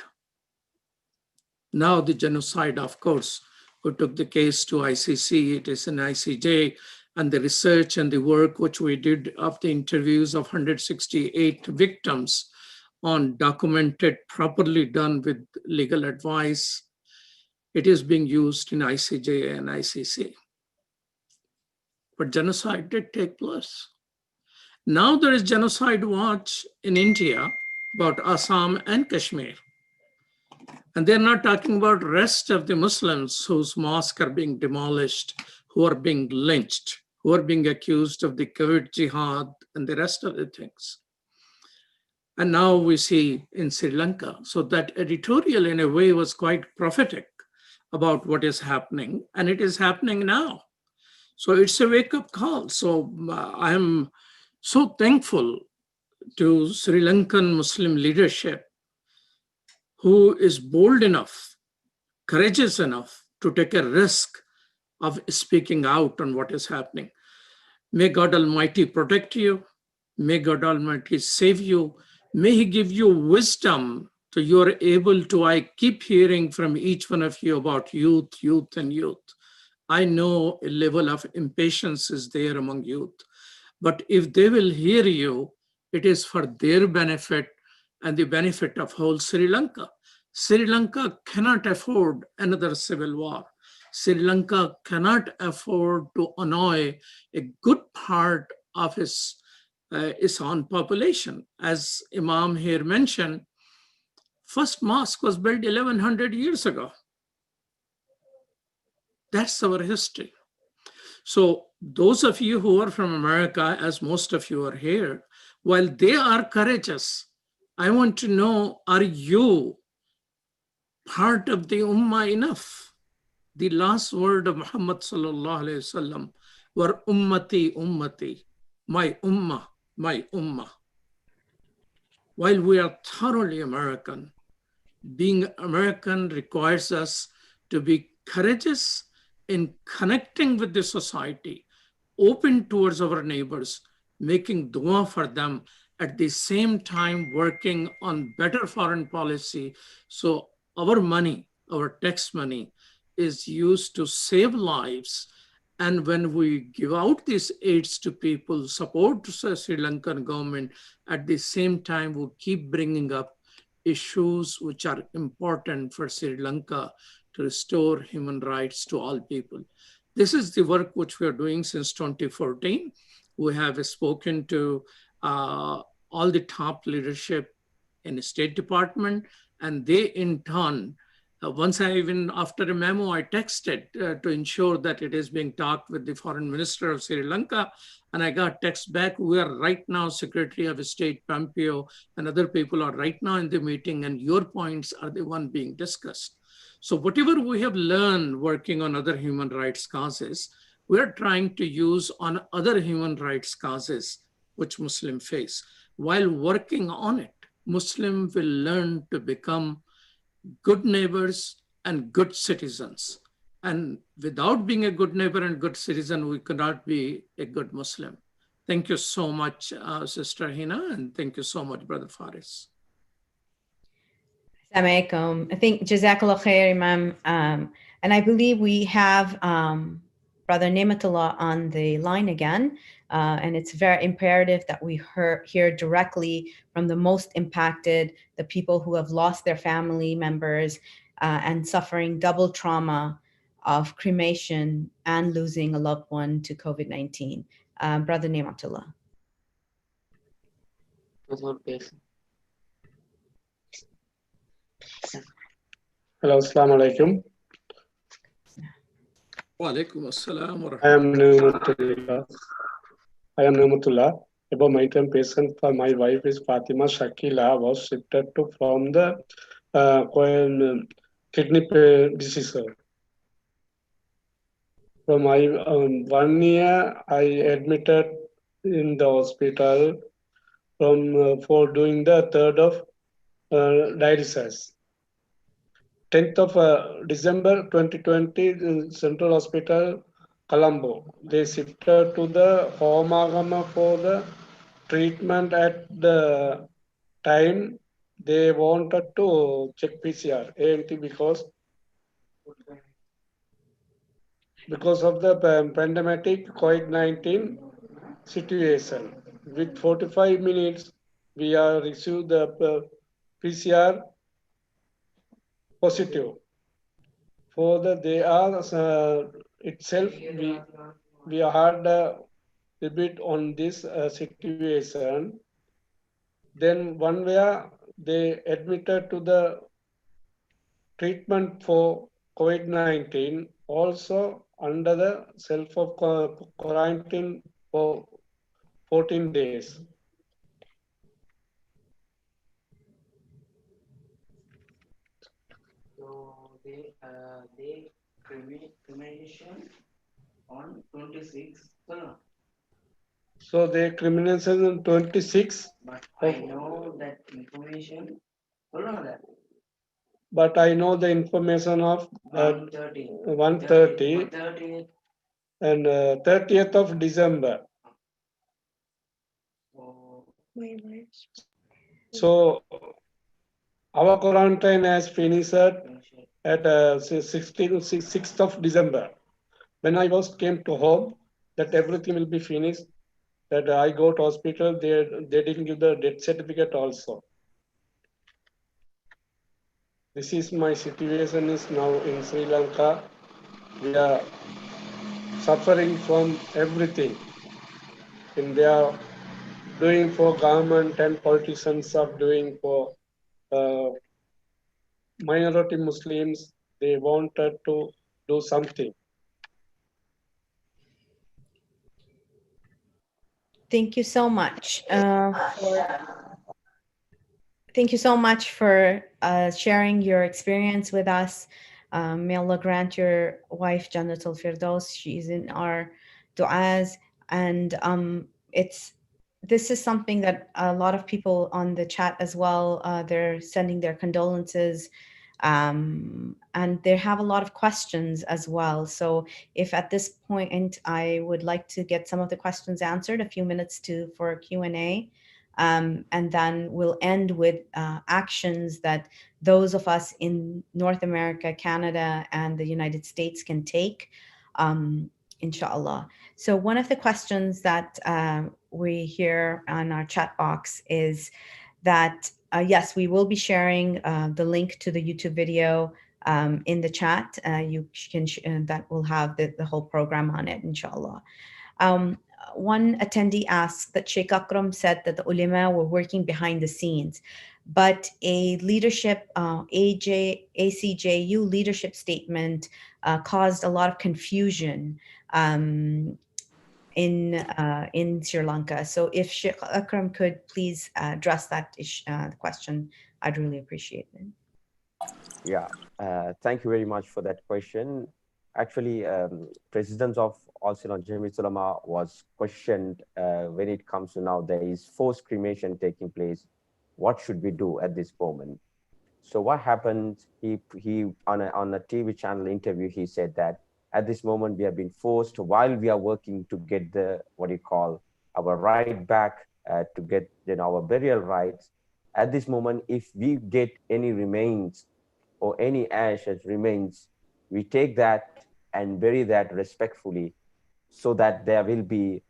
Now the genocide, of course, we took the case to ICC, it is an ICJ, and the research and the work which we did of the interviews of 168 victims on documented, properly done with legal advice, it is being used in ICJ and ICC. But genocide did take place. Now there is genocide watch in India about Assam and Kashmir. And they're not talking about rest of the Muslims whose mosques are being demolished, who are being lynched, who are being accused of the Kurd jihad and the rest of the things. And now we see in Sri Lanka. So that editorial in a way was quite prophetic about what is happening, and it is happening now. So it's a wake-up call. So I am so thankful to Sri Lankan Muslim leadership who is bold enough, courageous enough to take a risk of speaking out on what is happening. May God Almighty protect you. May God Almighty save you. May He give you wisdom so you are able to, I keep hearing from each one of you about youth, youth, and youth. I know a level of impatience is there among youth, but if they will hear you, it is for their benefit and the benefit of whole Sri Lanka. Sri Lanka cannot afford another civil war. Sri Lanka cannot afford to annoy a good part of its own population. As Imam here mentioned, first mosque was built 1100 years ago. That's our history. So those of you who are from America, as most of you are here, while they are courageous, I want to know, are you part of the ummah enough? The last word of Muhammad sallallahu alayhi wasallam were ummati, ummati, my ummah, my ummah. While we are thoroughly American, being American requires us to be courageous in connecting with the society, open towards our neighbors, making dua for them, at the same time working on better foreign policy. So our money, our tax money, is used to save lives. And when we give out these aids to people, support the Sri Lankan government, at the same time, we keep bringing up issues which are important for Sri Lanka to restore human rights to all people. This is the work which we are doing since 2014. We have spoken to all the top leadership in the State Department, and they in turn, once I even, after a memo, I texted to ensure that it is being talked with the foreign minister of Sri Lanka, and I got text back, we are right now, Secretary of State Pompeo and other people are right now in the meeting, and your points are the one being discussed. So whatever we have learned working on other human rights causes, we're trying to use on other human rights causes which Muslims face. While working on it, Muslim will learn to become good neighbors and good citizens. And without being a good neighbor and good citizen, we cannot be a good Muslim. Thank you so much, Sister Hina, and thank you so much, Brother Faris. Assalamu alaikum. I think Jazakallah khair, Imam. And I believe we have Brother Nematullah on the line again. And it's very imperative that we hear directly from the most impacted, the people who have lost their family members and suffering double trauma of cremation and losing a loved one to COVID-19. Brother Nematullah. Hello, Assalamu alaikum. Wa alaikum assalam wa I am Nematullah. About my term patient for my wife is Fatima Shakila was shifted to from the kidney disease. For my 1 year, I admitted in the hospital from for doing the 3rd of dialysis. 10th of December 2020, Central Hospital, Colombo. They shifted to the Homagama for the treatment. At the time they wanted to check PCR, AMT, because of the pandemic COVID-19 situation. With 45 minutes, we are received the PCR positive. For the they are itself, we had a debate on this situation. Then one way they admitted to the treatment for COVID-19, also under the self of quarantine for 14 days. So they cremation on 26th. So they criminalization on 26. But I know that information. But I know the information of 130 and 30th of December. So our quarantine has finished at 6th of December. When I came to home, that everything will be finished. That I go to hospital, they didn't give the death certificate also. This is my situation is now in Sri Lanka. We are suffering from everything. And they are doing for government and politicians are doing for minority Muslims. They wanted to do something. Thank you so much. Thank you so much for sharing your experience with us. May Allah grant your wife Jannatul Firdaus. She's in our du'as, and this is something that a lot of people on the chat as well. They're sending their condolences, and they have a lot of questions as well. So if at this point I would like to get some of the questions answered, a few minutes for Q&A. And then we'll end with actions that those of us in North America, Canada, and the United States can take, inshallah. So one of the questions that we hear on our chat box is that, yes, we will be sharing the link to the YouTube video in the chat. You can, that will have the whole program on it, inshallah. One attendee asked that Sheikh Akram said that the ulama were working behind the scenes, but a leadership, ACJU leadership statement caused a lot of confusion in Sri Lanka. So if Sheikh Akram could please address that question, I'd really appreciate it. Yeah, thank you very much for that question. Actually, President of All Ceylon Jamiat Ulama was questioned when it comes to now there is forced cremation taking place. What should we do at this moment? So what happened? He on a TV channel interview, he said that at this moment we have been forced while we are working to get the what you call our right back to get our burial rights. At this moment, if we get any remains or any ashes remains, we take that and bury that respectfully, so that there will be.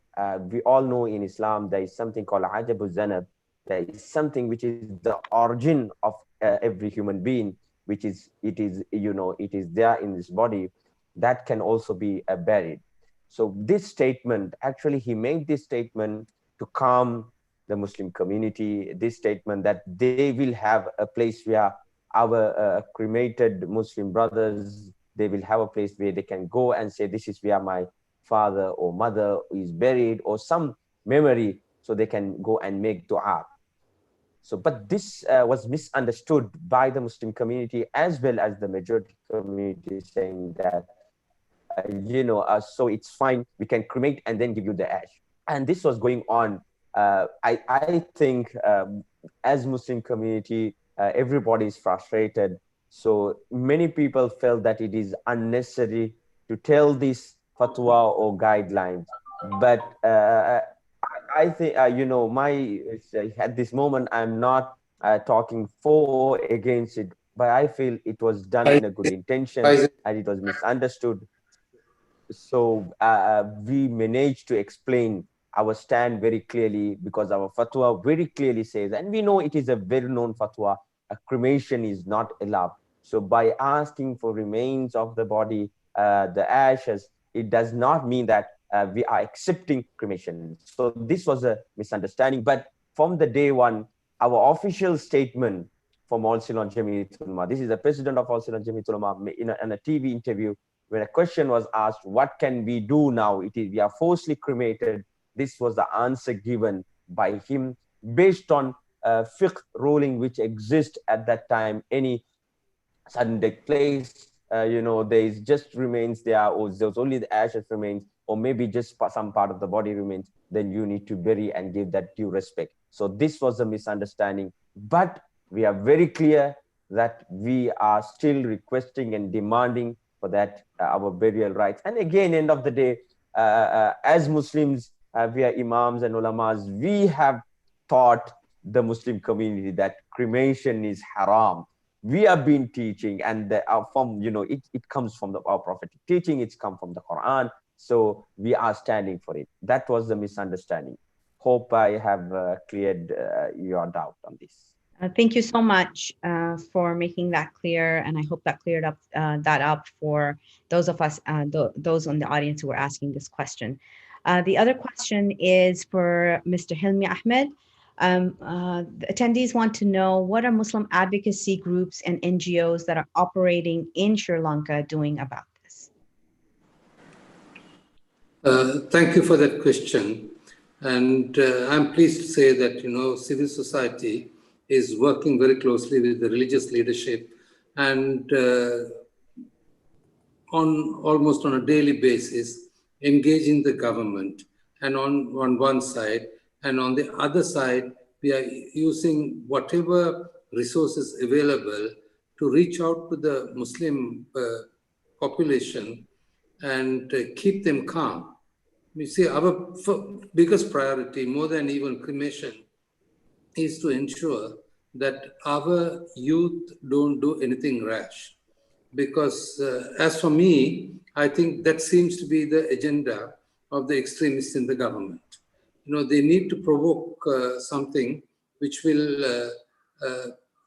We all know in Islam there is something called ajabu zanab. There is something which is the origin of every human being, which is it is there in this body, that can also be buried. So this statement, actually he made this statement to calm the Muslim community, this statement that they will have a place where our cremated Muslim brothers, they will have a place where they can go and say, this is where my father or mother is buried, or some memory, so they can go and make dua. So, but this was misunderstood by the Muslim community as well as the majority community, saying that, so it's fine, we can cremate and then give you the ash. And this was going on. I think as Muslim community, everybody is frustrated. So many people felt that it is unnecessary to tell this fatwa or guidelines. But I think, at this moment, I'm not talking for or against it, but I feel it was done in a good intention and it was misunderstood. So we managed to explain our stand very clearly, because our fatwa very clearly says, and we know it is a very known fatwa, a cremation is not allowed. So by asking for remains of the body, the ashes, it does not mean that we are accepting cremation. So this was a misunderstanding. But from the day one, our official statement from All Ceylon Jamiat Ulama, this is the president of All Ceylon Jamiat Ulama in a TV interview, when a question was asked, what can we do now? We are forcibly cremated. This was the answer given by him based on fiqh ruling which exists at that time. Any sudden death place, there is just remains there, or there's only the ashes remains, or maybe just some part of the body remains, then you need to bury and give that due respect. So this was a misunderstanding. But we are very clear that we are still requesting and demanding for that our burial rights. And again, end of the day, as Muslims, we are imams and ulamas, we have taught the Muslim community that cremation is haram. We have been teaching, and it comes from our prophetic teaching, it's come from the Quran. So we are standing for it. That was the misunderstanding. Hope I have cleared your doubt on this. Thank you so much for making that clear, and I hope that cleared up for those of us, those on the audience who were asking this question. The other question is for Mr. Hilmi Ahmed. The attendees want to know, what are Muslim advocacy groups and NGOs that are operating in Sri Lanka doing about this? Thank you for that question. And I'm pleased to say that, civil society is working very closely with the religious leadership, and almost on a daily basis, engaging the government, and on one side, and on the other side, we are using whatever resources available to reach out to the Muslim population and keep them calm. You see, our biggest priority, more than even cremation, is to ensure that our youth don't do anything rash. Because as for me, I think that seems to be the agenda of the extremists in the government. They need to provoke something which will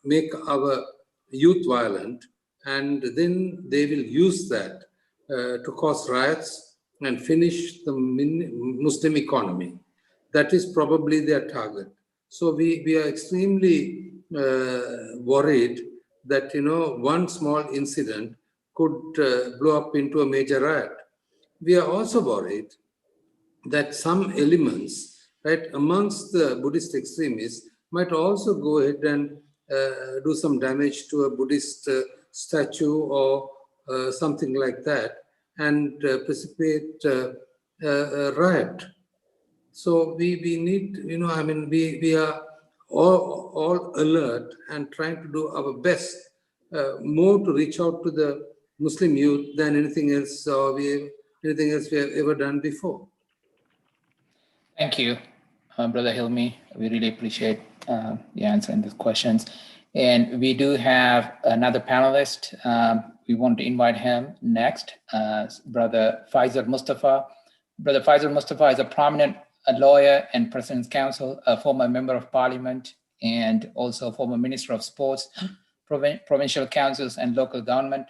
make our youth violent, and then they will use that to cause riots and finish the Muslim economy. That is probably their target. So we are extremely worried that one small incident could blow up into a major riot. We are also worried that some elements, right, amongst the Buddhist extremists might also go ahead and do some damage to a Buddhist statue or something like that, and precipitate a riot. So we need, we are all alert and trying to do our best, more to reach out to the Muslim youth than anything else anything else we have ever done before. Thank you, Brother Hilmi. We really appreciate you answering these questions. And we do have another panelist. We want to invite him next, Brother Faisal Mustafa. Brother Faisal Mustafa is a prominent lawyer and President's Counsel, a former member of Parliament, and also former Minister of Sports, provincial councils, and local government.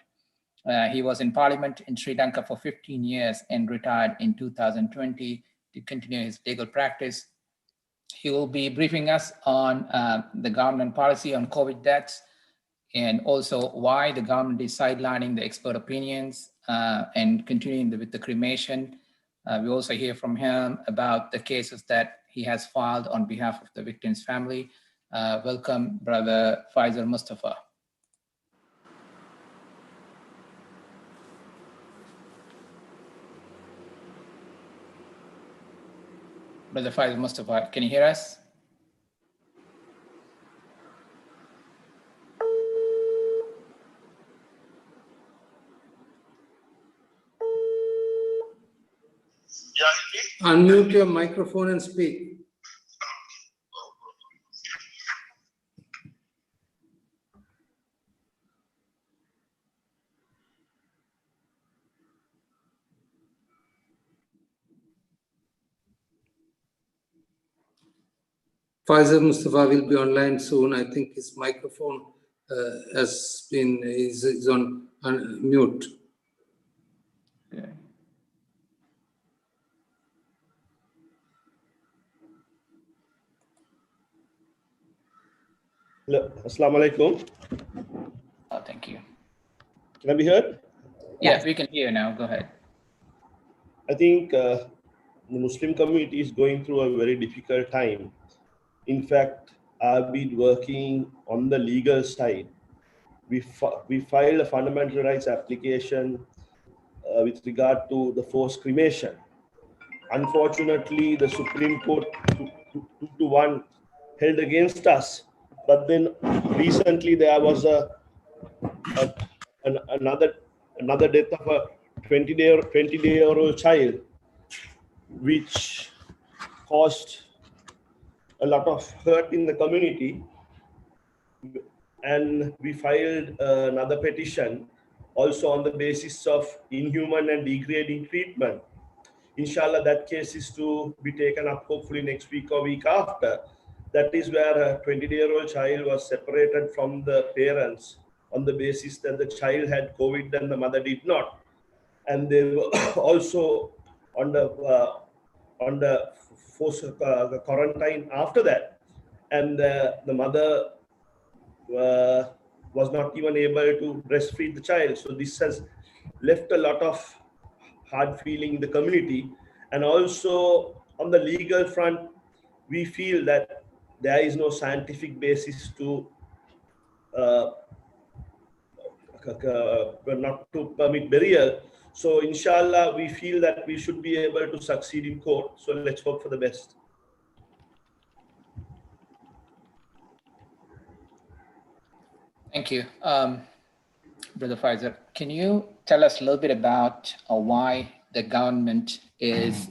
He was in Parliament in Sri Lanka for 15 years and retired in 2020 to continue his legal practice. He will be briefing us on the government policy on COVID deaths, and also why the government is sidelining the expert opinions and continuing with the cremation. We also hear from him about the cases that he has filed on behalf of the victim's family. Welcome, Brother Faisal Mustafa. Brother Faisal Mustafa, can you hear us? Unmute your microphone and speak. Faisal Mustafa will be online soon. I think his microphone is on mute. Okay. Assalamu alaikum. Oh, thank you. Can I be heard? Yes, we can hear you now. Go ahead. I think the Muslim community is going through a very difficult time. In fact, I've been working on the legal side. We filed a fundamental rights application with regard to the forced cremation. Unfortunately, the Supreme Court 2-1 held against us. But then recently there was another death of a 20-year-old child, which caused a lot of hurt in the community. And we filed another petition also on the basis of inhuman and degrading treatment. Inshallah, that case is to be taken up hopefully next week or week after. That is where a 20-year-old child was separated from the parents on the basis that the child had COVID and the mother did not. And they were also on the forced quarantine after that. And the mother was not even able to breastfeed the child. So this has left a lot of hard feeling in the community. And also on the legal front, we feel that there is no scientific basis to not to permit burial. So inshallah, we feel that we should be able to succeed in court. So let's hope for the best. Thank you. Brother Faisal, can you tell us a little bit about why the government is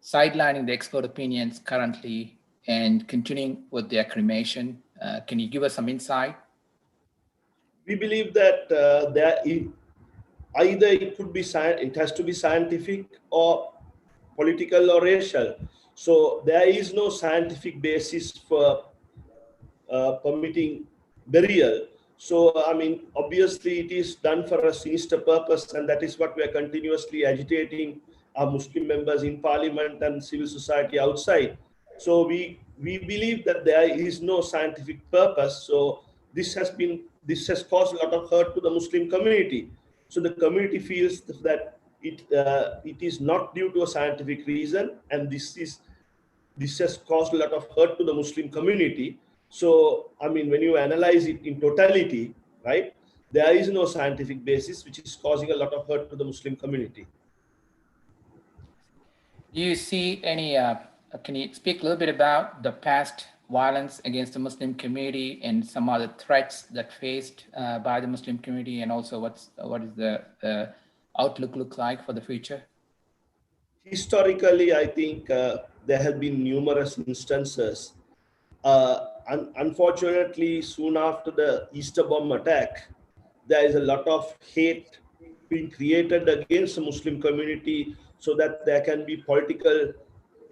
sidelining the expert opinions currently and continuing with their cremation. Can you give us some insight? We believe that either it could be it has to be scientific or political or racial. So there is no scientific basis for permitting burial. So, I mean, obviously it is done for a sinister purpose, and that is what we are continuously agitating our Muslim members in parliament and civil society outside. So we believe that there is no scientific purpose. So this has caused a lot of hurt to the Muslim community. So the community feels that it is not due to a scientific reason, and this has caused a lot of hurt to the Muslim community. So, I mean, when you analyze it in totality, right, there is no scientific basis, which is causing a lot of hurt to the Muslim community. Do you see any, can you speak a little bit about the past violence against the Muslim community and some other threats that faced by the Muslim community, and also what is the outlook look like for the future? Historically, I think there have been numerous instances. Unfortunately, soon after the Easter bomb attack, there is a lot of hate being created against the Muslim community, so that there can be political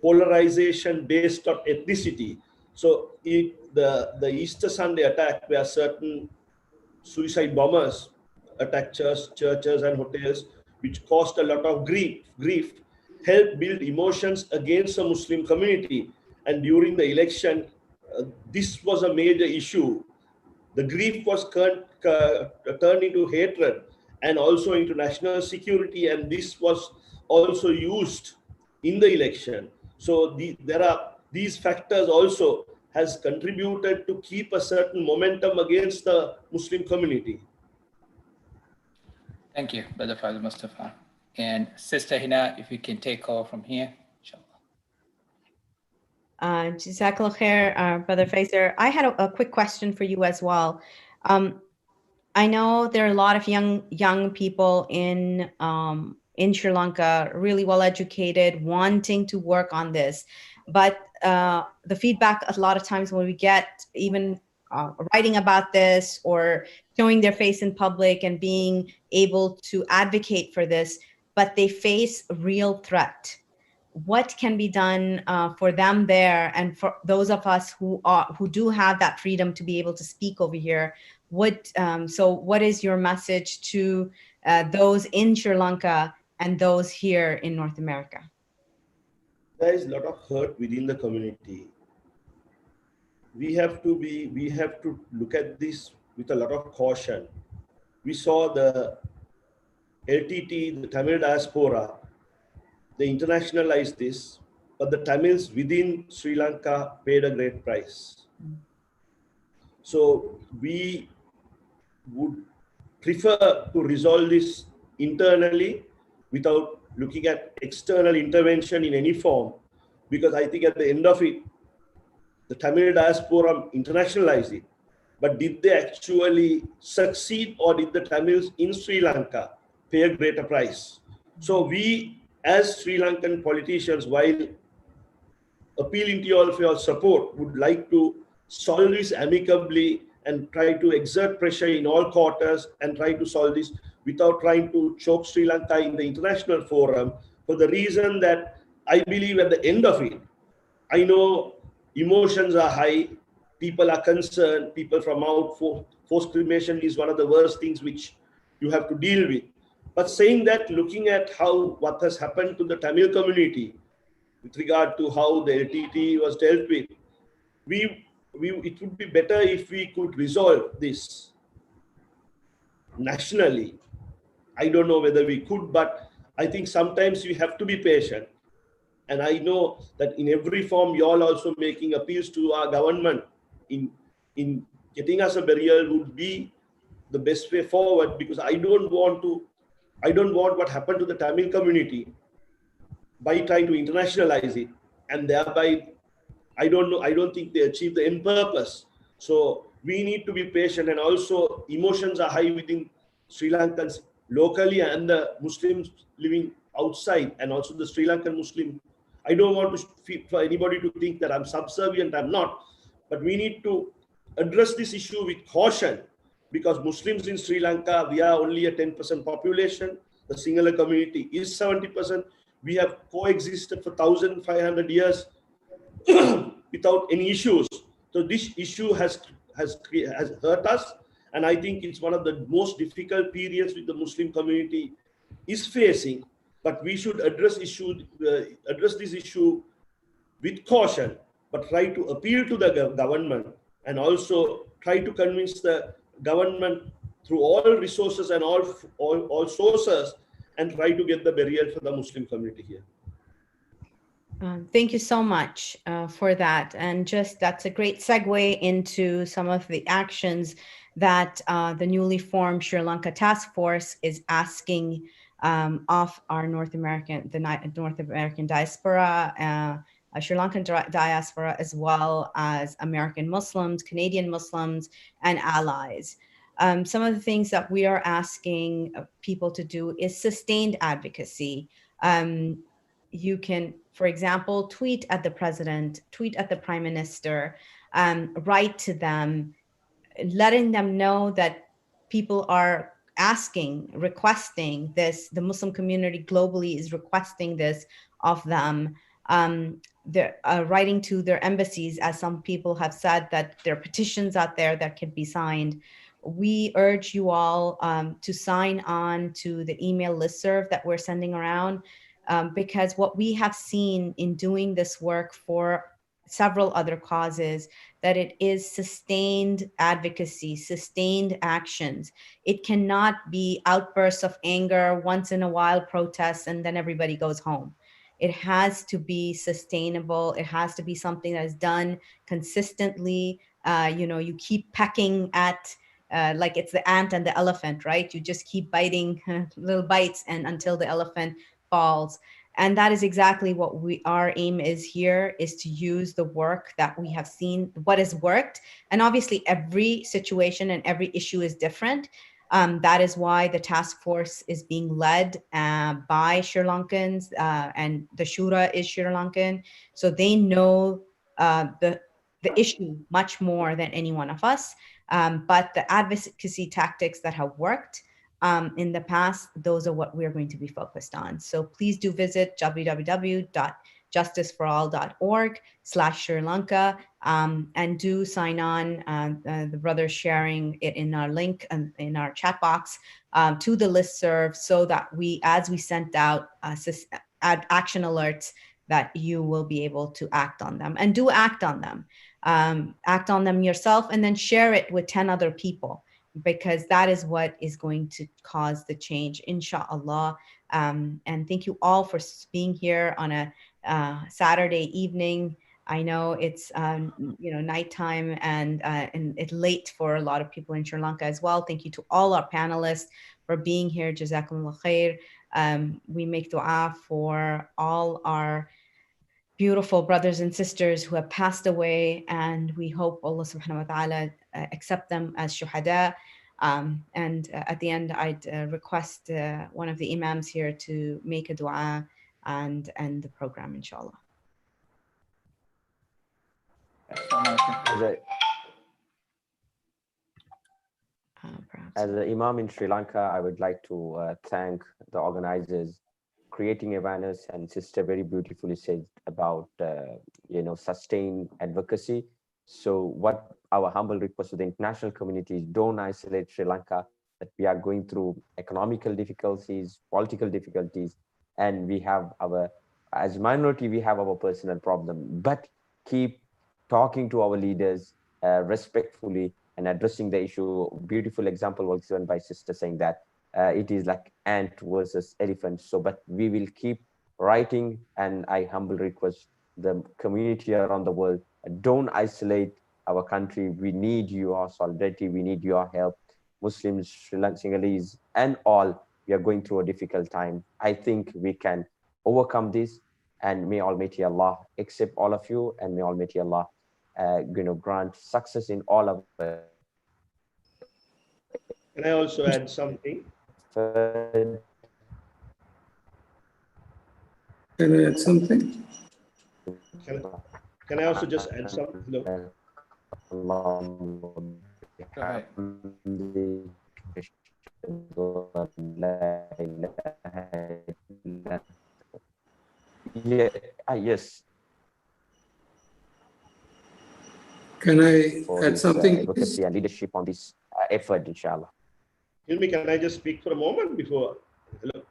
polarization based on ethnicity. So the Easter Sunday attack, where certain suicide bombers attacked churches and hotels, which caused a lot of grief, helped build emotions against the Muslim community. And during the election, this was a major issue. The grief was turned into hatred and also into national security, and this was also used in the election. So these factors also has contributed to keep a certain momentum against the Muslim community. Thank you, Brother Father Mustafa. And Sister Hina, if you can take over from here, inshallah. Jazakallah khair, Brother Faizer. I had a quick question for you as well. I know there are a lot of young people in Sri Lanka, really well educated, wanting to work on this, but the feedback a lot of times when we get even writing about this or showing their face in public and being able to advocate for this, but they face a real threat. What can be done for them there, and for those of us who do have that freedom to be able to speak over here? So what is your message to those in Sri Lanka and those here in North America? There is a lot of hurt within the community. We have to look at this with a lot of caution. We saw the LTT, the Tamil diaspora, they internationalized this, but the Tamils within Sri Lanka paid a great price. So we would prefer to resolve this internally without looking at external intervention in any form, because I think at the end of it, the Tamil diaspora internationalized it. But did they actually succeed, or did the Tamils in Sri Lanka pay a greater price? So we, as Sri Lankan politicians, while appealing to all for your support, would like to solve this amicably and try to exert pressure in all quarters and try to solve this without trying to choke Sri Lanka in the international forum, for the reason that I believe at the end of it, I know emotions are high, people are concerned, people from out, forced cremation is one of the worst things which you have to deal with. But saying that, looking at what has happened to the Tamil community with regard to how the LTT was dealt with, it would be better if we could resolve this nationally. I don't know whether we could, but I think sometimes we have to be patient. And I know that in every form, you all also making appeals to our government in getting us a burial would be the best way forward, because I don't want what happened to the Tamil community by trying to internationalize it, and thereby I don't think they achieve the end purpose. So we need to be patient, and also emotions are high within Sri Lankans locally and the Muslims living outside, and also the Sri Lankan Muslim I don't want for anybody to think that I'm subservient. I'm not. But we need to address this issue with caution, because Muslims in Sri Lanka, we are only a 10% population. The Sinhala community is 70%. We have coexisted for 1,500 years without any issues. So this issue has hurt us, and I think it's one of the most difficult periods which the Muslim community is facing. But we should address this issue with caution, but try to appeal to the government, and also try to convince the government through all resources and all sources, and try to get the burial for the Muslim community here. Thank you so much for that. And just that's a great segue into some of the actions that the newly formed Sri Lanka Task Force is asking of our the North American diaspora, Sri Lankan diaspora, as well as American Muslims, Canadian Muslims, and allies. Some of the things that we are asking people to do is sustained advocacy. You can, for example, tweet at the president, tweet at the prime minister, write to them, letting them know that people are asking, requesting this. The Muslim community globally is requesting this of them. They're writing to their embassies, as some people have said that there are petitions out there that can be signed. We urge you all to sign on to the email listserv that we're sending around, because what we have seen in doing this work for several other causes, that it is sustained advocacy, sustained actions. It cannot be outbursts of anger, once in a while protests, and then everybody goes home. It has to be sustainable. It has to be something that is done consistently. You keep pecking at, like it's the ant and the elephant, right? You just keep biting little bites and until the elephant falls. And that is exactly what our aim is here, is to use the work that we have seen, what has worked. And obviously every situation and every issue is different. That is why the task force is being led by Sri Lankans, and the Shura is Sri Lankan. So they know the issue much more than any one of us. But the advocacy tactics that have worked in the past, those are what we're going to be focused on. So please do visit www.justiceforall.org/Sri Lanka, and do sign on. The brother's sharing it in our link and in our chat box to the listserv, so that as we sent out action alerts, that you will be able to act on them, and do act on them. Act on them yourself, and then share it with 10 other people, because that is what is going to cause the change, inshallah. And thank you all for being here on a Saturday evening. I know it's nighttime and it's late for a lot of people in Sri Lanka as well. Thank you to all our panelists for being here. Jazakumullah khair. We make dua for all our beautiful brothers and sisters who have passed away, and we hope Allah subhanahu wa ta'ala accept them as shuhada. And at the end, I'd request one of the imams here to make a dua and end the program, inshallah. As an imam in Sri Lanka, I would like to thank the organizers creating awareness, and sister very beautifully said about sustained advocacy. So what our humble request to the international community is, don't isolate Sri Lanka, that we are going through economical difficulties, political difficulties, and we have as a minority, we have our personal problem, but keep talking to our leaders respectfully and addressing the issue. Beautiful example was given by sister saying that it is like ant versus elephant. So, but we will keep writing, and I humbly request the community around the world, don't isolate our country. We need your solidarity. We need your help. Muslims, Sri Lankans, and all, we are going through a difficult time. I think we can overcome this, and may Almighty Allah accept all of you, and may Almighty Allah grant success in all of it. Can I also add something? Can I add something? Can I also just add some? Hello. Go ahead. Yeah, yes. Can I For add his something? advocacy and leadership on this effort, inshallah. Excuse me, can I just speak for a moment before? Hello.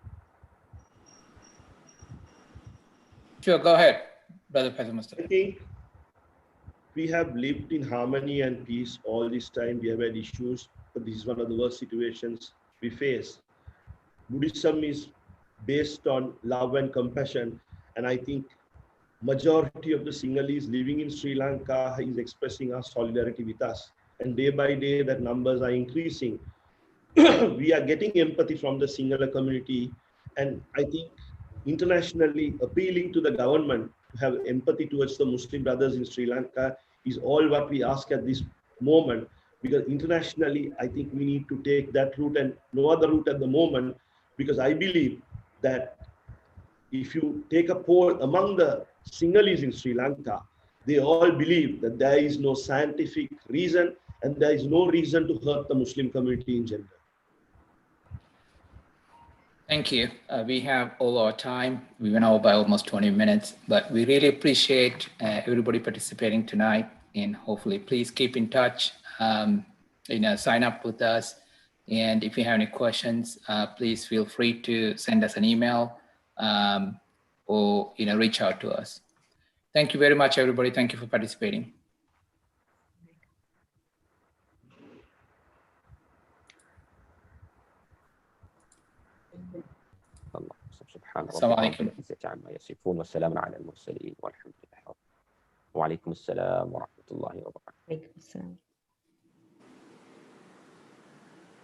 Sure, go ahead, Brother Father I Mustafa. think we have lived in harmony and peace all this time. We have had issues, but this is one of the worst situations we face. Buddhism is based on love and compassion, and I think majority of the Sinhalese living in Sri Lanka is expressing our solidarity with us. And day by day, that numbers are increasing. We are getting empathy from the Sinhala community, and I think internationally appealing to the government to have empathy towards the Muslim brothers in Sri Lanka is all what we ask at this moment, because internationally I think we need to take that route and no other route at the moment, because I believe that if you take a poll among the Sinhalese in Sri Lanka, they all believe that there is no scientific reason and there is no reason to hurt the Muslim community in general. Thank you. We have all our time. We went over by almost 20 minutes, but we really appreciate everybody participating tonight. And hopefully, please keep in touch. Sign up with us. And if you have any questions, please feel free to send us an email or reach out to us. Thank you very much, everybody. Thank you for participating. سبحان السلام ربك عليكم. رب العزة عما يصفون والسلام على المرسلين والحمد لله. وعليكم السلام ورحمة الله وبركاته. عليكم السلام.